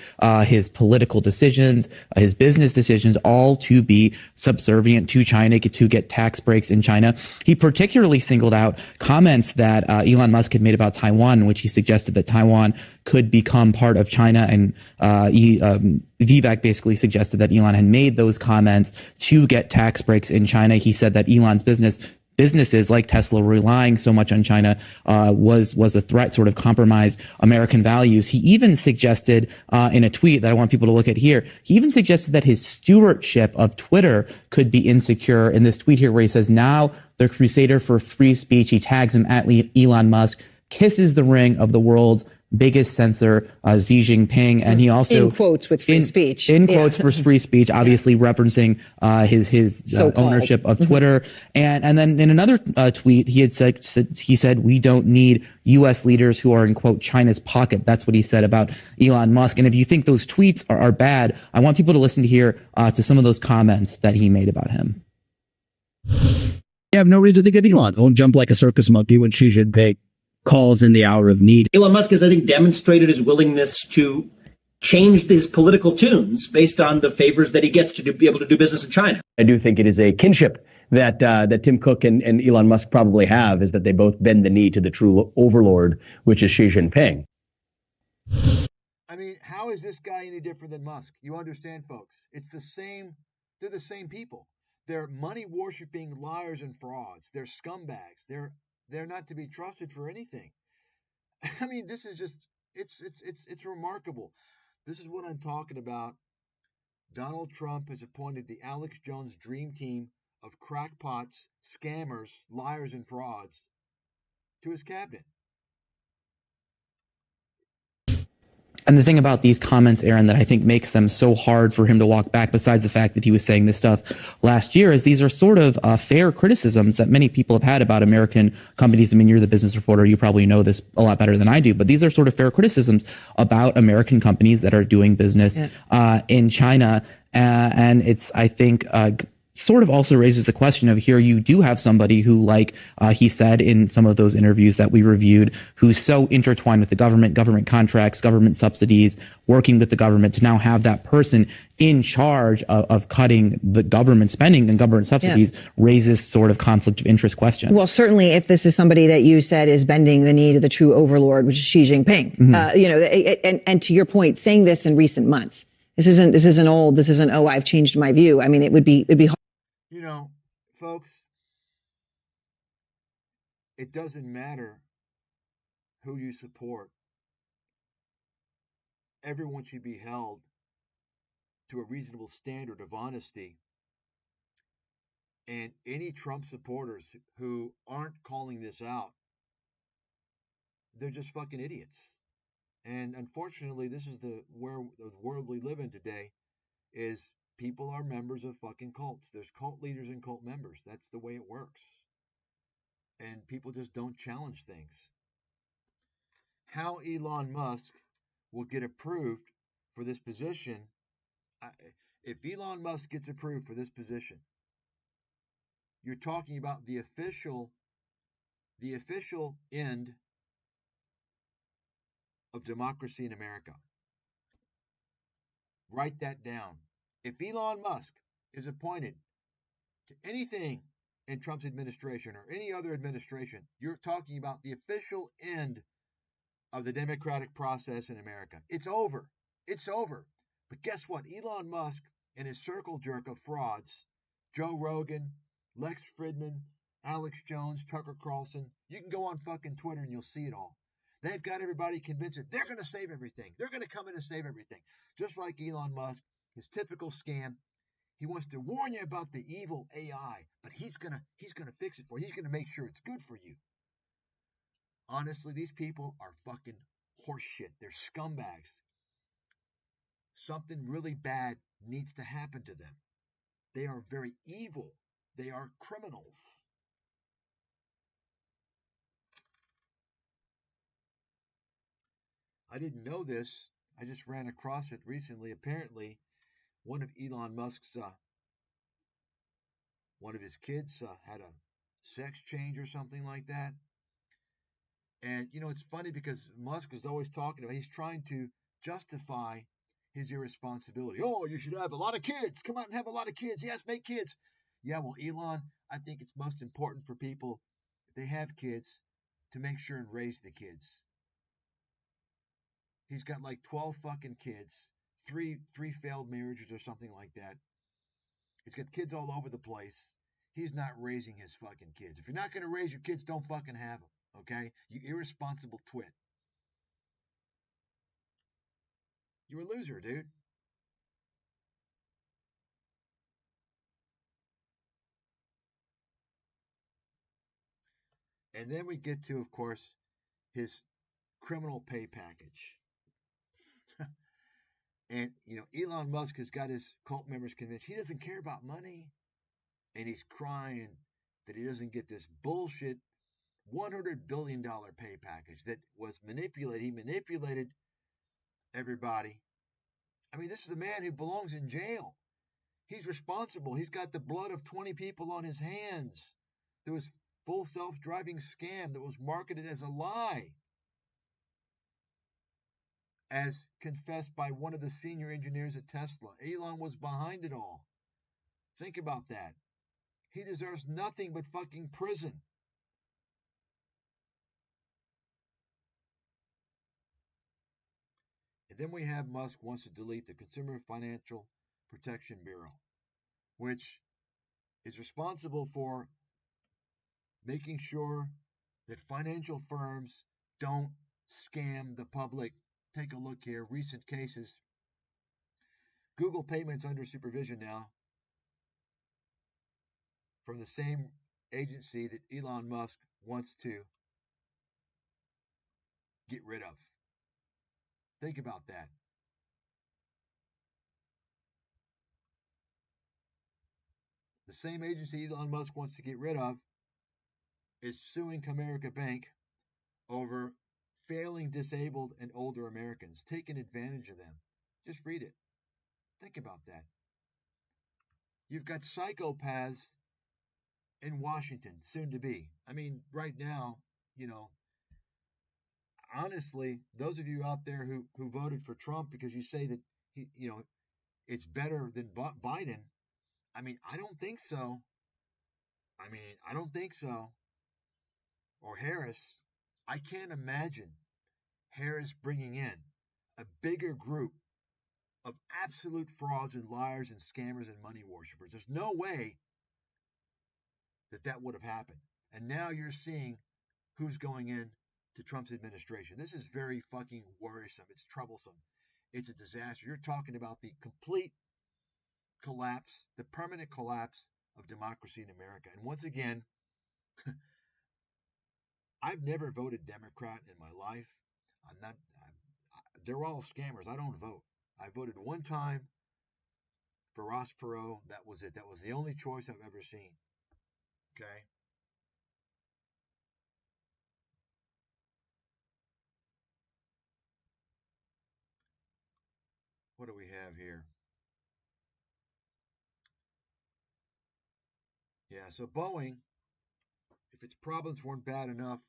his political decisions, his business decisions, all to be subservient to China, to get tax breaks in China. He particularly singled out comments that Elon Musk had made about Taiwan, in which he suggested that Taiwan could become part of China. And VBAC basically suggested that Elon had made those comments to get tax breaks in China. He said that Elon's businesses like Tesla relying so much on China was a threat, sort of compromised American values. He even suggested in a tweet that I want people to look at here, he even suggested that his stewardship of Twitter could be insecure. In this tweet here where he says, now the crusader for free speech, he tags him at Elon Musk, kisses the ring of the world's biggest censor, Xi Jinping, and he also in quotes with free speech. In quotes for free speech, obviously referencing his ownership of Twitter. And then in another tweet, he said we don't need U.S. leaders who are in quote China's pocket. That's what he said about Elon Musk. And if you think those tweets are bad, I want people to listen to here to some of those comments that he made about him. You have no reason to think that Elon won't jump like a circus monkey when Xi Jinping calls in the hour of need. Elon Musk has, I think, demonstrated his willingness to change his political tunes based on the favors that he gets to be able to do business in China. I do think it is a kinship that Tim Cook and Elon Musk probably have, is that they both bend the knee to the true overlord, which is Xi Jinping. I mean, how is this guy any different than Musk? You understand, folks? It's the same. They're the same people. They're money-worshipping liars and frauds. They're scumbags. They're not to be trusted for anything. I mean, this is just, it's remarkable. This is what I'm talking about. Donald Trump has appointed the Alex Jones dream team of crackpots, scammers, liars, and frauds to his cabinet. And the thing about these comments, Aaron, that I think makes them so hard for him to walk back, besides the fact that he was saying this stuff last year, is these are sort of fair criticisms that many people have had about American companies. I mean, you're the business reporter. You probably know this a lot better than I do. But these are sort of fair criticisms about American companies that are doing business in China. And it's, I think, sort of also raises the question of here you do have somebody who, like he said in some of those interviews that we reviewed, who's so intertwined with the government contracts, government subsidies, working with the government, to now have that person in charge of cutting the government spending and government subsidies raises sort of conflict of interest questions. Well, certainly if this is somebody that you said is bending the knee to the true overlord, which is Xi Jinping, and to your point, saying this in recent months, this isn't old. This isn't, oh, I've changed my view. I mean, it'd be hard. You know, folks, it doesn't matter who you support. Everyone should be held to a reasonable standard of honesty. And any Trump supporters who aren't calling this out, they're just fucking idiots. And unfortunately, this is the world we live in today, is people are members of fucking cults. There's cult leaders and cult members. That's the way it works. And people just don't challenge things. How Elon Musk will get approved for this position, if Elon Musk gets approved for this position, you're talking about the official end of democracy in America. Write that down. If Elon Musk is appointed to anything in Trump's administration or any other administration, you're talking about the official end of the democratic process in America. It's over. It's over. But guess what? Elon Musk and his circle jerk of frauds, Joe Rogan, Lex Fridman, Alex Jones, Tucker Carlson, you can go on fucking Twitter and you'll see it all. They've got everybody convinced that they're going to save everything. They're going to come in and save everything. Just like Elon Musk, his typical scam. He wants to warn you about the evil AI, but he's gonna fix it for you. He's gonna make sure it's good for you. Honestly, these people are fucking horseshit. They're scumbags. Something really bad needs to happen to them. They are very evil. They are criminals. I didn't know this. I just ran across it recently. Apparently, one of Elon Musk's, one of his kids had a sex change or something like that. And, you know, it's funny because Musk is always talking about, he's trying to justify his irresponsibility. Oh, you should have a lot of kids. Come out and have a lot of kids. Yes, make kids. Yeah, well, Elon, I think it's most important for people, if they have kids, to make sure and raise the kids. He's got like 12 fucking kids, three failed marriages or something like that. He's got kids all over the place. He's not raising his fucking kids. If you're not going to raise your kids, don't fucking have them, okay? You irresponsible twit. You're a loser, dude. And then we get to, of course, his criminal pay package. And, you know, Elon Musk has got his cult members convinced he doesn't care about money. And he's crying that he doesn't get this bullshit $100 billion pay package that was manipulated. He manipulated everybody. I mean, this is a man who belongs in jail. He's responsible. He's got the blood of 20 people on his hands. There was full self-driving scam that was marketed as a lie, as confessed by one of the senior engineers at Tesla. Elon was behind it all. Think about that. He deserves nothing but fucking prison. And then we have Musk wants to delete the Consumer Financial Protection Bureau, which is responsible for making sure that financial firms don't scam the public. Take a look here. Recent cases. Google payments under supervision now from the same agency that Elon Musk wants to get rid of. Think about that. The same agency Elon Musk wants to get rid of is suing Comerica Bank over failing disabled and older Americans, taking advantage of them. Just read it. Think about that. You've got psychopaths in Washington, soon to be. I mean, right now, you know, honestly, those of you out there who voted for Trump because you say that he, you know, it's better than Biden. I mean, I don't think so. Or Harris. I can't imagine Harris bringing in a bigger group of absolute frauds and liars and scammers and money worshipers. There's no way that would have happened. And now you're seeing who's going in to Trump's administration. This is very fucking worrisome. It's troublesome. It's a disaster. You're talking about the complete collapse, the permanent collapse of democracy in America. And once again, I've never voted Democrat in my life. They're all scammers. I don't vote. I voted one time for Ross Perot. That was it. That was the only choice I've ever seen. Okay. have here? Yeah, so Boeing, if its problems weren't bad enough,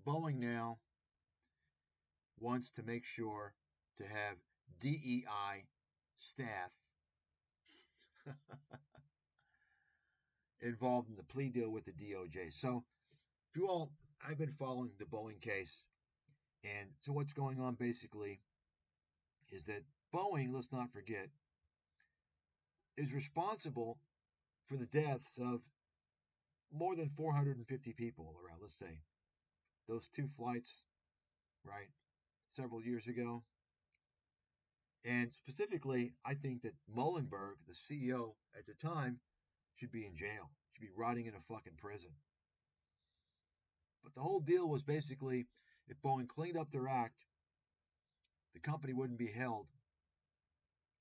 Boeing now wants to make sure to have DEI staff involved in the plea deal with the DOJ. So, if you all, I've been following the Boeing case, and so what's going on basically is that Boeing, let's not forget, is responsible for the deaths of more than 450 people around, let's say, those two flights, right, several years ago. And specifically, I think that Muhlenberg, the CEO at the time, should be in jail, should be rotting in a fucking prison. But the whole deal was basically, if Boeing cleaned up their act, the company wouldn't be held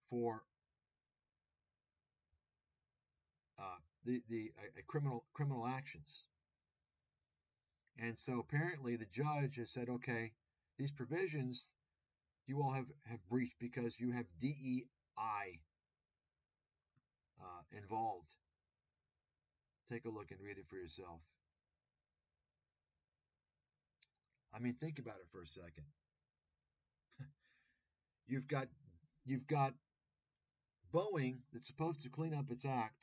for the criminal actions. And so apparently the judge has said, okay, these provisions you all have breached because you have DEI involved. Take a look and read it for yourself. I mean, think about it for a second. You've got Boeing that's supposed to clean up its act,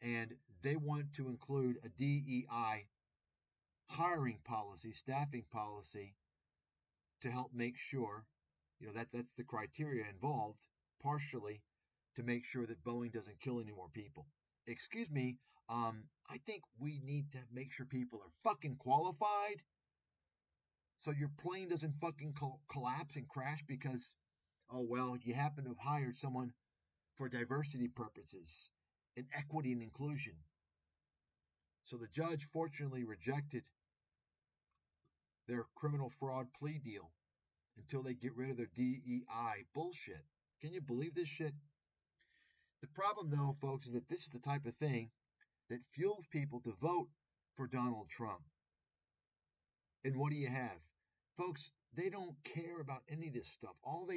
and they want to include a DEI hiring policy, staffing policy, to help make sure, that's the criteria involved, partially, to make sure that Boeing doesn't kill any more people. Excuse me, I think we need to make sure people are fucking qualified, so your plane doesn't fucking collapse and crash because, oh, well, you happen to have hired someone for diversity purposes and equity and inclusion. So the judge fortunately rejected their criminal fraud plea deal until they get rid of their DEI bullshit. Can you believe this shit? The problem, though, folks, is that this is the type of thing that fuels people to vote for Donald Trump. And what do you have? Folks, they don't care about any of this stuff. All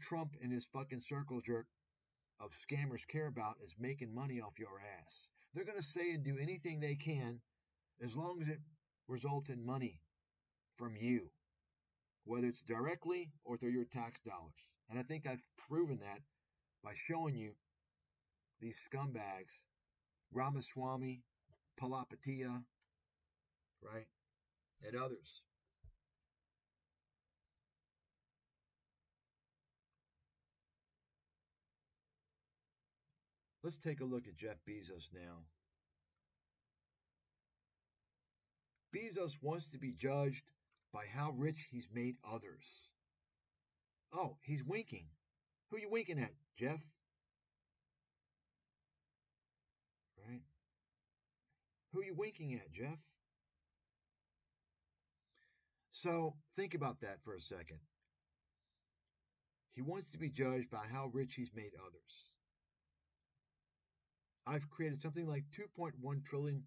Trump and his fucking circle jerk of scammers care about is making money off your ass. They're going to say and do anything they can as long as it results in money from you, whether it's directly or through your tax dollars. And I think I've proven that by showing you these scumbags, Ramaswamy, Palapatiya, right, and others. Let's take a look at Jeff Bezos now. Bezos wants to be judged by how rich he's made others. Oh, he's winking. Who are you winking at, Jeff? Right? Who are you winking at, Jeff? So think about that for a second. He wants to be judged by how rich he's made others. I've created something like $2.1 trillion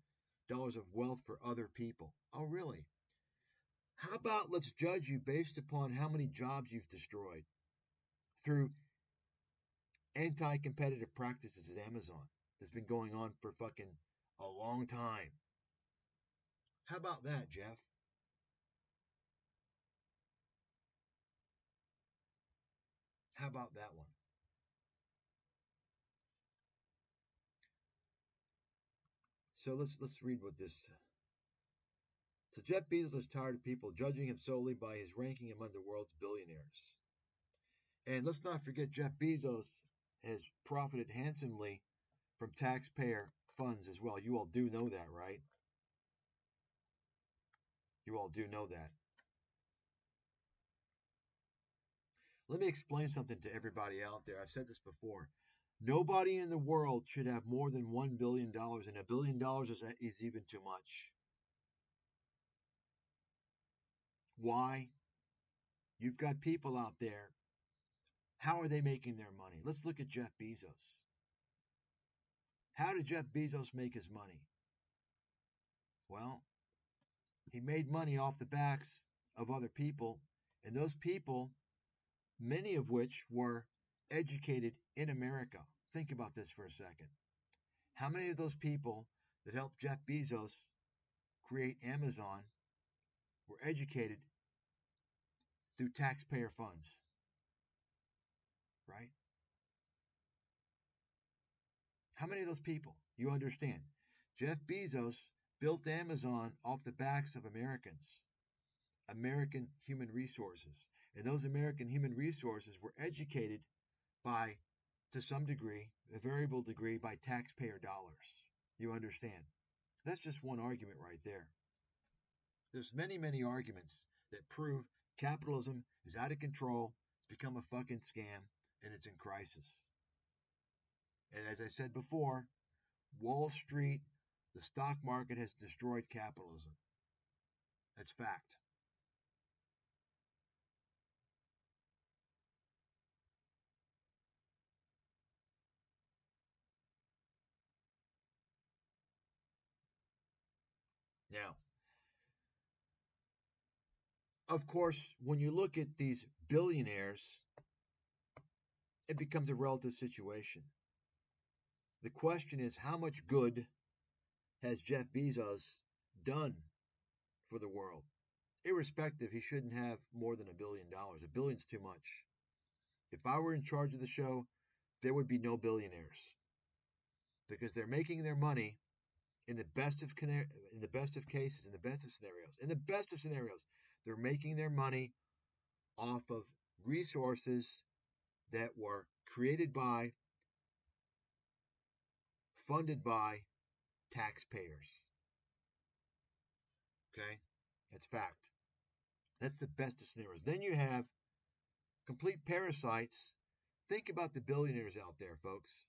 of wealth for other people. Oh, really? How about let's judge you based upon how many jobs you've destroyed through anti-competitive practices at Amazon that's been going on for fucking a long time. How about that, Jeff? How about that one? So let's read what this. So Jeff Bezos is tired of people judging him solely by his ranking among the world's billionaires. And let's not forget Jeff Bezos has profited handsomely from taxpayer funds as well. You all do know that, right? You all do know that. Let me explain something to everybody out there. I've said this before. Nobody in the world should have more than $1 billion, and $1 billion is even too much. Why? You've got people out there. How are they making their money? Let's look at Jeff Bezos. How did Jeff Bezos make his money? Well, he made money off the backs of other people, and those people many of which were educated in America. Think about this for a second. How many of those people that helped Jeff Bezos create Amazon were educated through taxpayer funds? Right? How many of those people? You understand. Jeff Bezos built Amazon off the backs of Americans, American human resources. And those American human resources were educated by, to some degree, a variable degree, by taxpayer dollars. You understand? That's just one argument right there. There's many, many arguments that prove capitalism is out of control, it's become a fucking scam, and it's in crisis. And as I said before, Wall Street, the stock market has destroyed capitalism. That's fact. Now, of course, when you look at these billionaires, it becomes a relative situation. The question is, how much good has Jeff Bezos done for the world? Irrespective, he shouldn't have more than $1 billion. $1 billion's too much. If I were in charge of the show, there would be no billionaires, because they're making their money in the best of cases, in the best of scenarios, they're making their money off of resources that were created by, funded by taxpayers. Okay? That's fact. That's the best of scenarios. Then you have complete parasites. Think about the billionaires out there, folks.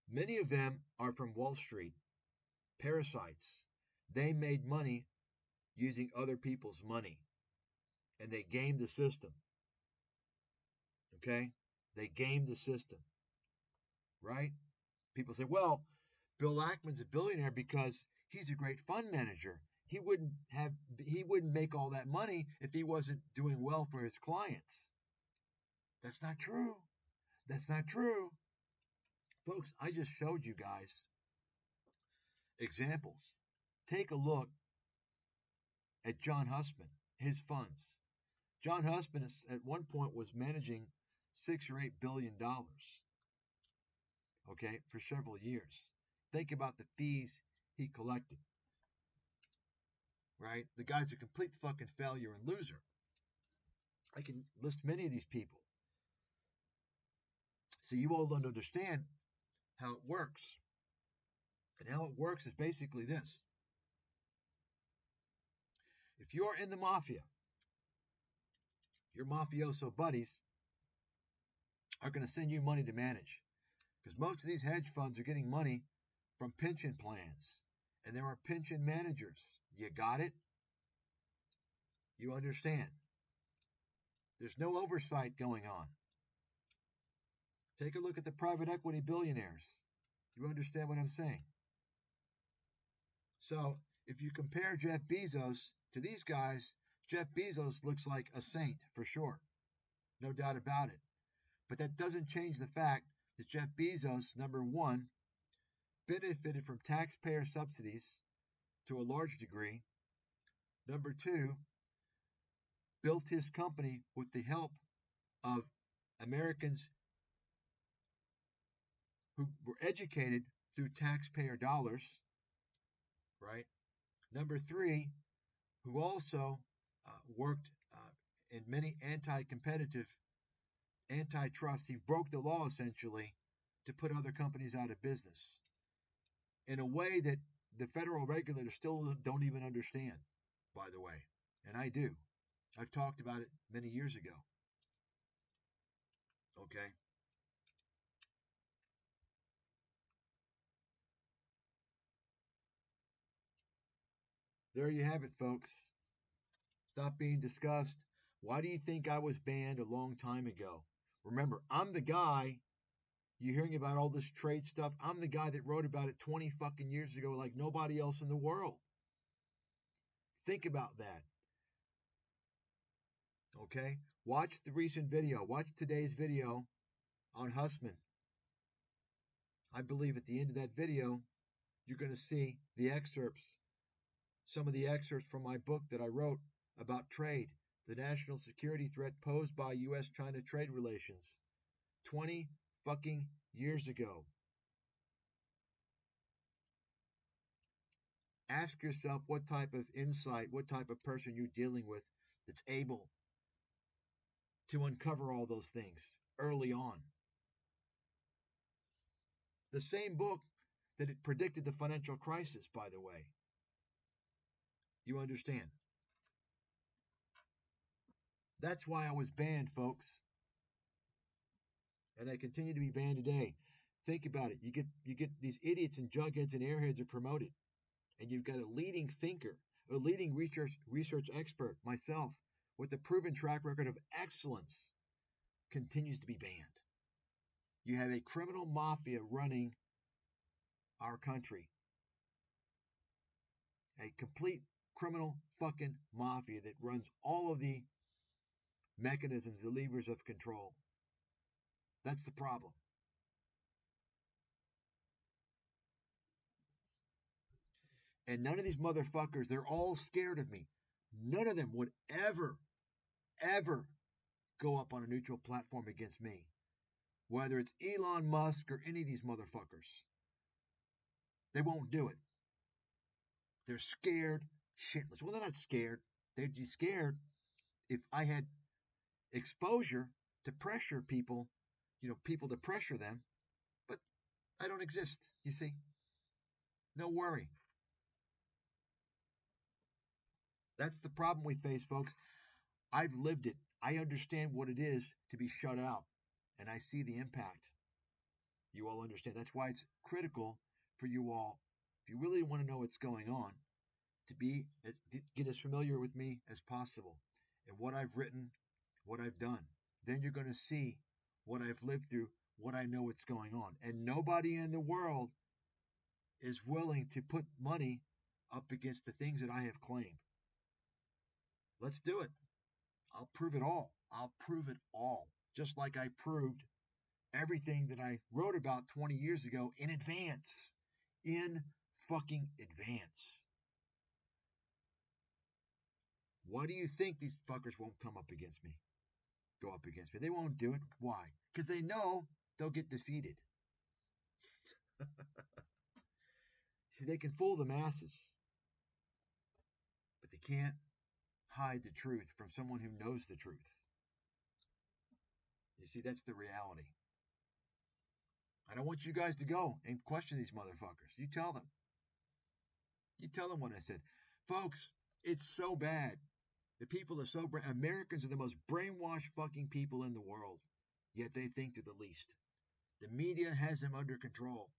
Many of them are from Wall Street. Parasites. They made money using other people's money. And they gamed the system. Okay? They gamed the system. Right? People say, well, Bill Ackman's a billionaire because he's a great fund manager. He wouldn't make all that money if he wasn't doing well for his clients. That's not true. That's not true. Folks, I just showed you guys examples. Take a look at John Hussman, his funds. John Hussman at one point was managing $6 or $8 billion. Okay, for several years. Think about the fees he collected. Right? The guy's a complete fucking failure and loser. I can list many of these people. So you all don't understand how it works. And how it works is basically this. If you're in the mafia, your mafioso buddies are going to send you money to manage. Because most of these hedge funds are getting money from pension plans. And there are pension managers. You got it? You understand? There's no oversight going on. Take a look at the private equity billionaires. You understand what I'm saying? So, if you compare Jeff Bezos to these guys, Jeff Bezos looks like a saint for sure. No doubt about it. But that doesn't change the fact that Jeff Bezos, number one, benefited from taxpayer subsidies to a large degree. Number two, built his company with the help of Americans who were educated through taxpayer dollars, right? Number three, who also worked in many anti-competitive, antitrust. He broke the law essentially to put other companies out of business in a way that the federal regulators still don't even understand, by the way. And I do. I've talked about it many years ago. Okay. There you have it, folks. Stop being discussed. Why do you think I was banned a long time ago? Remember, I'm the guy, you're hearing about all this trade stuff. I'm the guy that wrote about it 20 fucking years ago like nobody else in the world. Think about that. Okay? Watch the recent video. Watch today's video on Hussman. I believe at the end of that video, you're going to see the excerpts, some of the excerpts from my book that I wrote about trade, the national security threat posed by U.S.-China trade relations 20 fucking years ago. Ask yourself what type of insight, what type of person you're dealing with that's able to uncover all those things early on. The same book that it predicted the financial crisis, by the way. You understand? That's why I was banned, folks. And I continue to be banned today. Think about it. You get these idiots and jugheads and airheads are promoted. And you've got a leading thinker, a leading research expert, myself, with a proven track record of excellence, continues to be banned. You have a criminal mafia running our country. A complete criminal fucking mafia that runs all of the mechanisms, the levers of control. That's the problem. And none of these motherfuckers, they're all scared of me. None of them would ever go up on a neutral platform against me. Whether it's Elon Musk or any of these motherfuckers. They won't do it. They're scared shitless. Well, they're not scared. They'd be scared if I had exposure to pressure people, people to pressure them. But I don't exist, you see. No worry. That's the problem we face, folks. I've lived it. I understand what it is to be shut out, and I see the impact. You all understand. That's why it's critical for you all, if you really want to know what's going on, to get as familiar with me as possible and what I've written, what I've done. Then you're going to see what I've lived through, what I know what's going on. And nobody in the world is willing to put money up against the things that I have claimed. Let's do it. I'll prove it all. I'll prove it all. Just like I proved everything that I wrote about 20 years ago in advance. In fucking advance. Why do you think these fuckers won't come up against me? Go up against me. They won't do it. Why? Because they know they'll get defeated. See, they can fool the masses. But they can't hide the truth from someone who knows the truth. You see, that's the reality. I don't want you guys to go and question these motherfuckers. You tell them. You tell them what I said. Folks, it's so bad. The people are so Americans are the most brainwashed fucking people in the world. Yet they think they're the least. The media has them under control.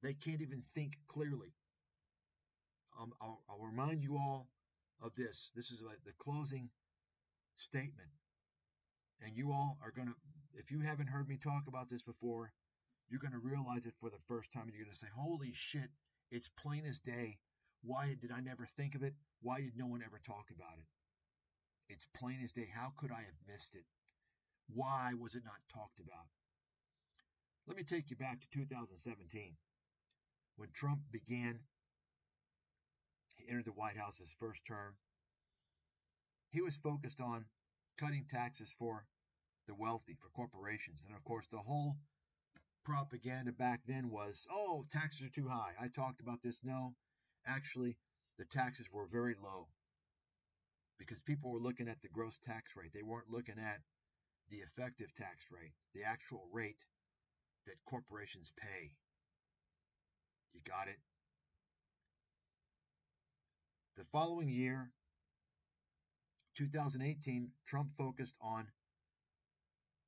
They can't even think clearly. I'll remind you all of this. This is like the closing statement. And you all are going to, if you haven't heard me talk about this before, you're going to realize it for the first time. And you're going to say, holy shit, it's plain as day. Why did I never think of it? Why did no one ever talk about it? It's plain as day. How could I have missed it? Why was it not talked about? Let me take you back to 2017 when Trump began. He entered the White House his first term. He was focused on cutting taxes for the wealthy, for corporations. And of course, the whole propaganda back then was, oh, taxes are too high. I talked about this. No, actually, the taxes were very low because people were looking at the gross tax rate. They weren't looking at the effective tax rate, the actual rate that corporations pay. You got it? The following year, 2018, Trump focused on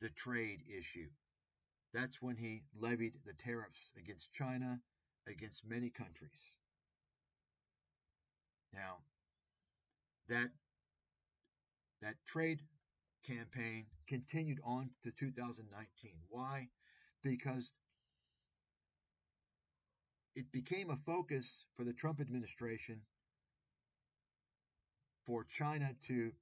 the trade issue. That's when he levied the tariffs against China, against many countries. Now, that trade campaign continued on to 2019. Why? Because it became a focus for the Trump administration for China to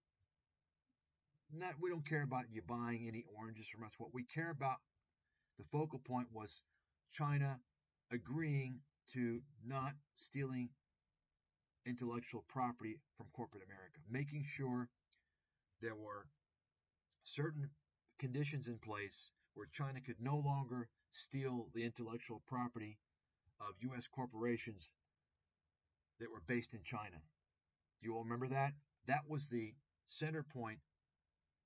we don't care about you buying any oranges from us. What we care about, the focal point was China agreeing to not stealing intellectual property from corporate America, making sure there were certain conditions in place where China could no longer steal the intellectual property of U.S. corporations that were based in China. Do you all remember that? That was the center point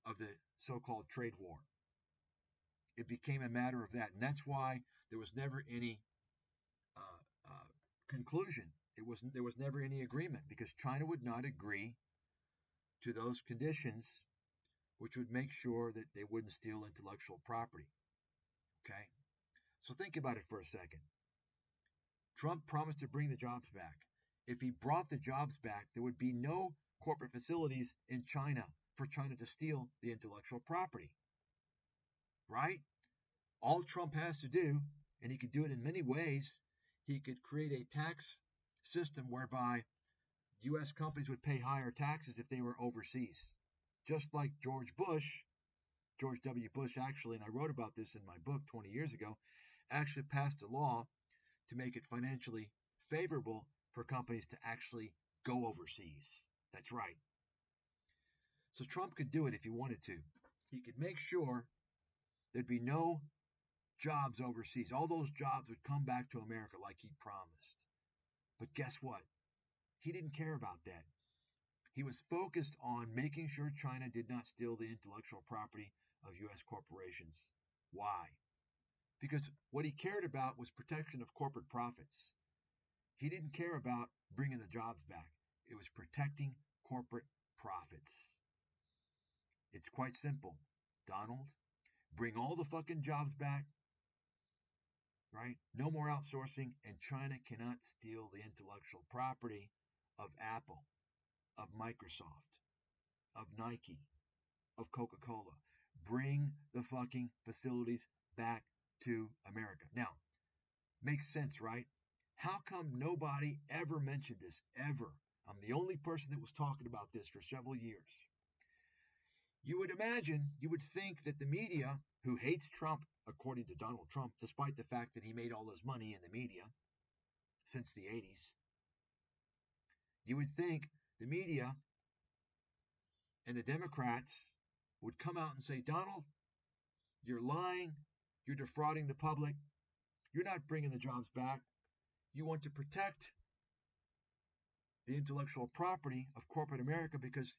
of the so-called trade war. It became a matter of that, and that's why there was never any conclusion. There was never any agreement because China would not agree to those conditions, which would make sure that they wouldn't steal intellectual property. Okay, so think about it for a second. Trump promised to bring the jobs back. If he brought the jobs back, there would be no corporate facilities in China for China to steal the intellectual property. Right? All Trump has to do, and he could do it in many ways, he could create a tax system whereby U.S. companies would pay higher taxes if they were overseas. Just like George W. Bush actually, and I wrote about this in my book 20 years ago, actually passed a law to make it financially favorable for companies to actually go overseas. That's right. So Trump could do it if he wanted to. He could make sure there'd be no jobs overseas. All those jobs would come back to America like he promised. But guess what? He didn't care about that. He was focused on making sure China did not steal the intellectual property of U.S. corporations. Why? Because what he cared about was protection of corporate profits. He didn't care about bringing the jobs back. It was protecting corporate profits. It's quite simple. Donald, bring all the fucking jobs back, right? No more outsourcing, and China cannot steal the intellectual property of Apple, of Microsoft, of Nike, of Coca-Cola. Bring the fucking facilities back to America. Now, makes sense, right? How come nobody ever mentioned this, ever? I'm the only person that was talking about this for several years. You would imagine, you would think that the media, who hates Trump, according to Donald Trump, despite the fact that he made all his money in the media since the 80s, you would think the media and the Democrats would come out and say, Donald, you're lying, you're defrauding the public, you're not bringing the jobs back, you want to protect the intellectual property of corporate America because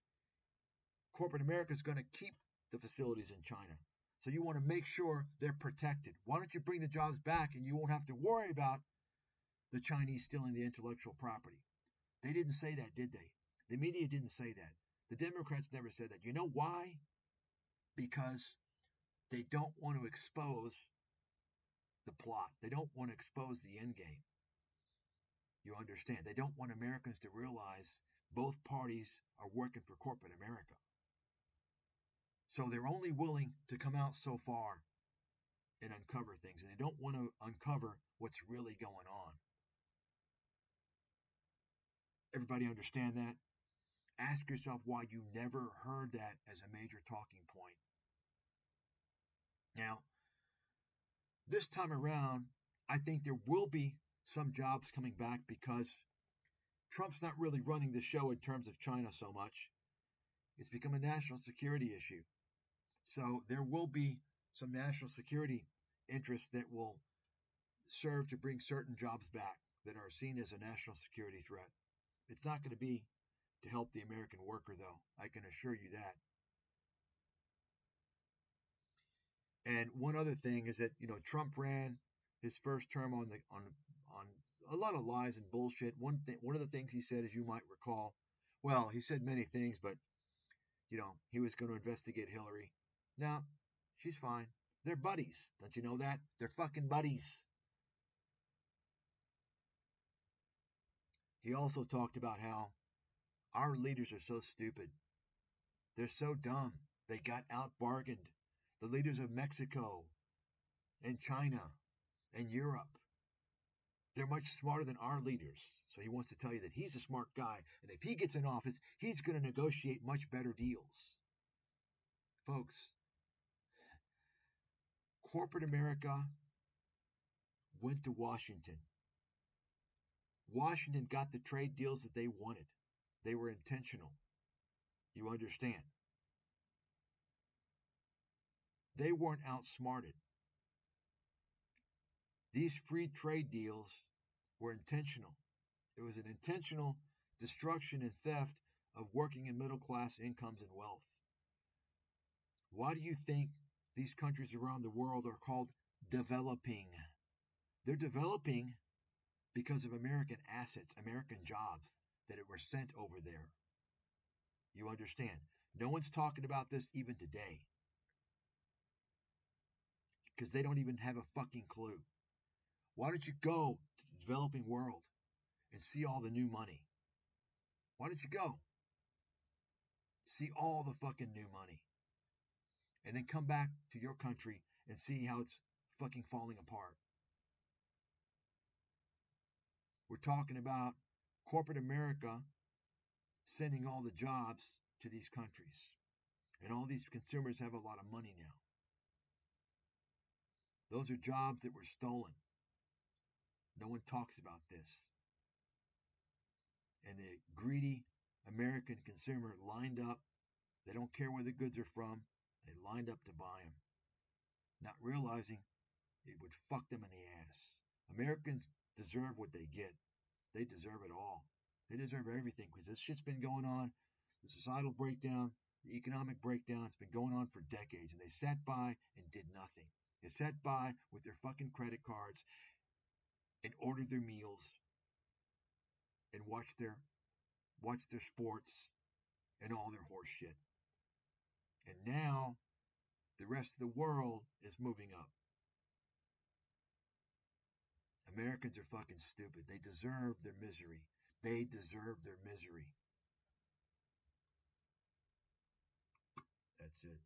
corporate America is going to keep the facilities in China. So you want to make sure they're protected. Why don't you bring the jobs back and you won't have to worry about the Chinese stealing the intellectual property? They didn't say that, did they? The media didn't say that. The Democrats never said that. You know why? Because they don't want to expose the plot. They don't want to expose the end game. You understand? They don't want Americans to realize both parties are working for corporate America. So they're only willing to come out so far and uncover things, and they don't want to uncover what's really going on. Everybody understand that? Ask yourself why you never heard that as a major talking point. Now, this time around, I think there will be some jobs coming back because Trump's not really running the show in terms of China so much. It's become a national security issue. So there will be some national security interests that will serve to bring certain jobs back that are seen as a national security threat. It's not going to be to help the American worker, though. I can assure you that. And one other thing is that, Trump ran his first term on a lot of lies and bullshit. One of the things he said, as you might recall, well, he said many things, but he was going to investigate Hillary. No, she's fine. They're buddies. Don't you know that? They're fucking buddies. He also talked about how our leaders are so stupid. They're so dumb. They got out-bargained. The leaders of Mexico and China and Europe, they're much smarter than our leaders. So he wants to tell you that he's a smart guy, and if he gets in office, he's going to negotiate much better deals. Folks, corporate America went to Washington. Washington got the trade deals that they wanted. They were intentional. You understand? They weren't outsmarted. These free trade deals were intentional. It was an intentional destruction and theft of working and middle class incomes and wealth. Why do you think these countries around the world are called developing? They're developing because of American assets, American jobs that were sent over there. You understand? No one's talking about this even today because they don't even have a fucking clue. Why don't you go to the developing world and see all the new money? Why don't you go? See all the fucking new money. And then come back to your country and see how it's fucking falling apart. We're talking about corporate America sending all the jobs to these countries. And all these consumers have a lot of money now. Those are jobs that were stolen. No one talks about this. And the greedy American consumer lined up. They don't care where the goods are from. They lined up to buy them, not realizing it would fuck them in the ass. Americans deserve what they get. They deserve it all. They deserve everything because this shit's been going on. The societal breakdown, the economic breakdown, it's been going on for decades. And they sat by and did nothing. They sat by with their fucking credit cards and ordered their meals and watched their sports and all their horse shit. And now the rest of the world is moving up. Americans are fucking stupid. They deserve their misery. They deserve their misery. That's it.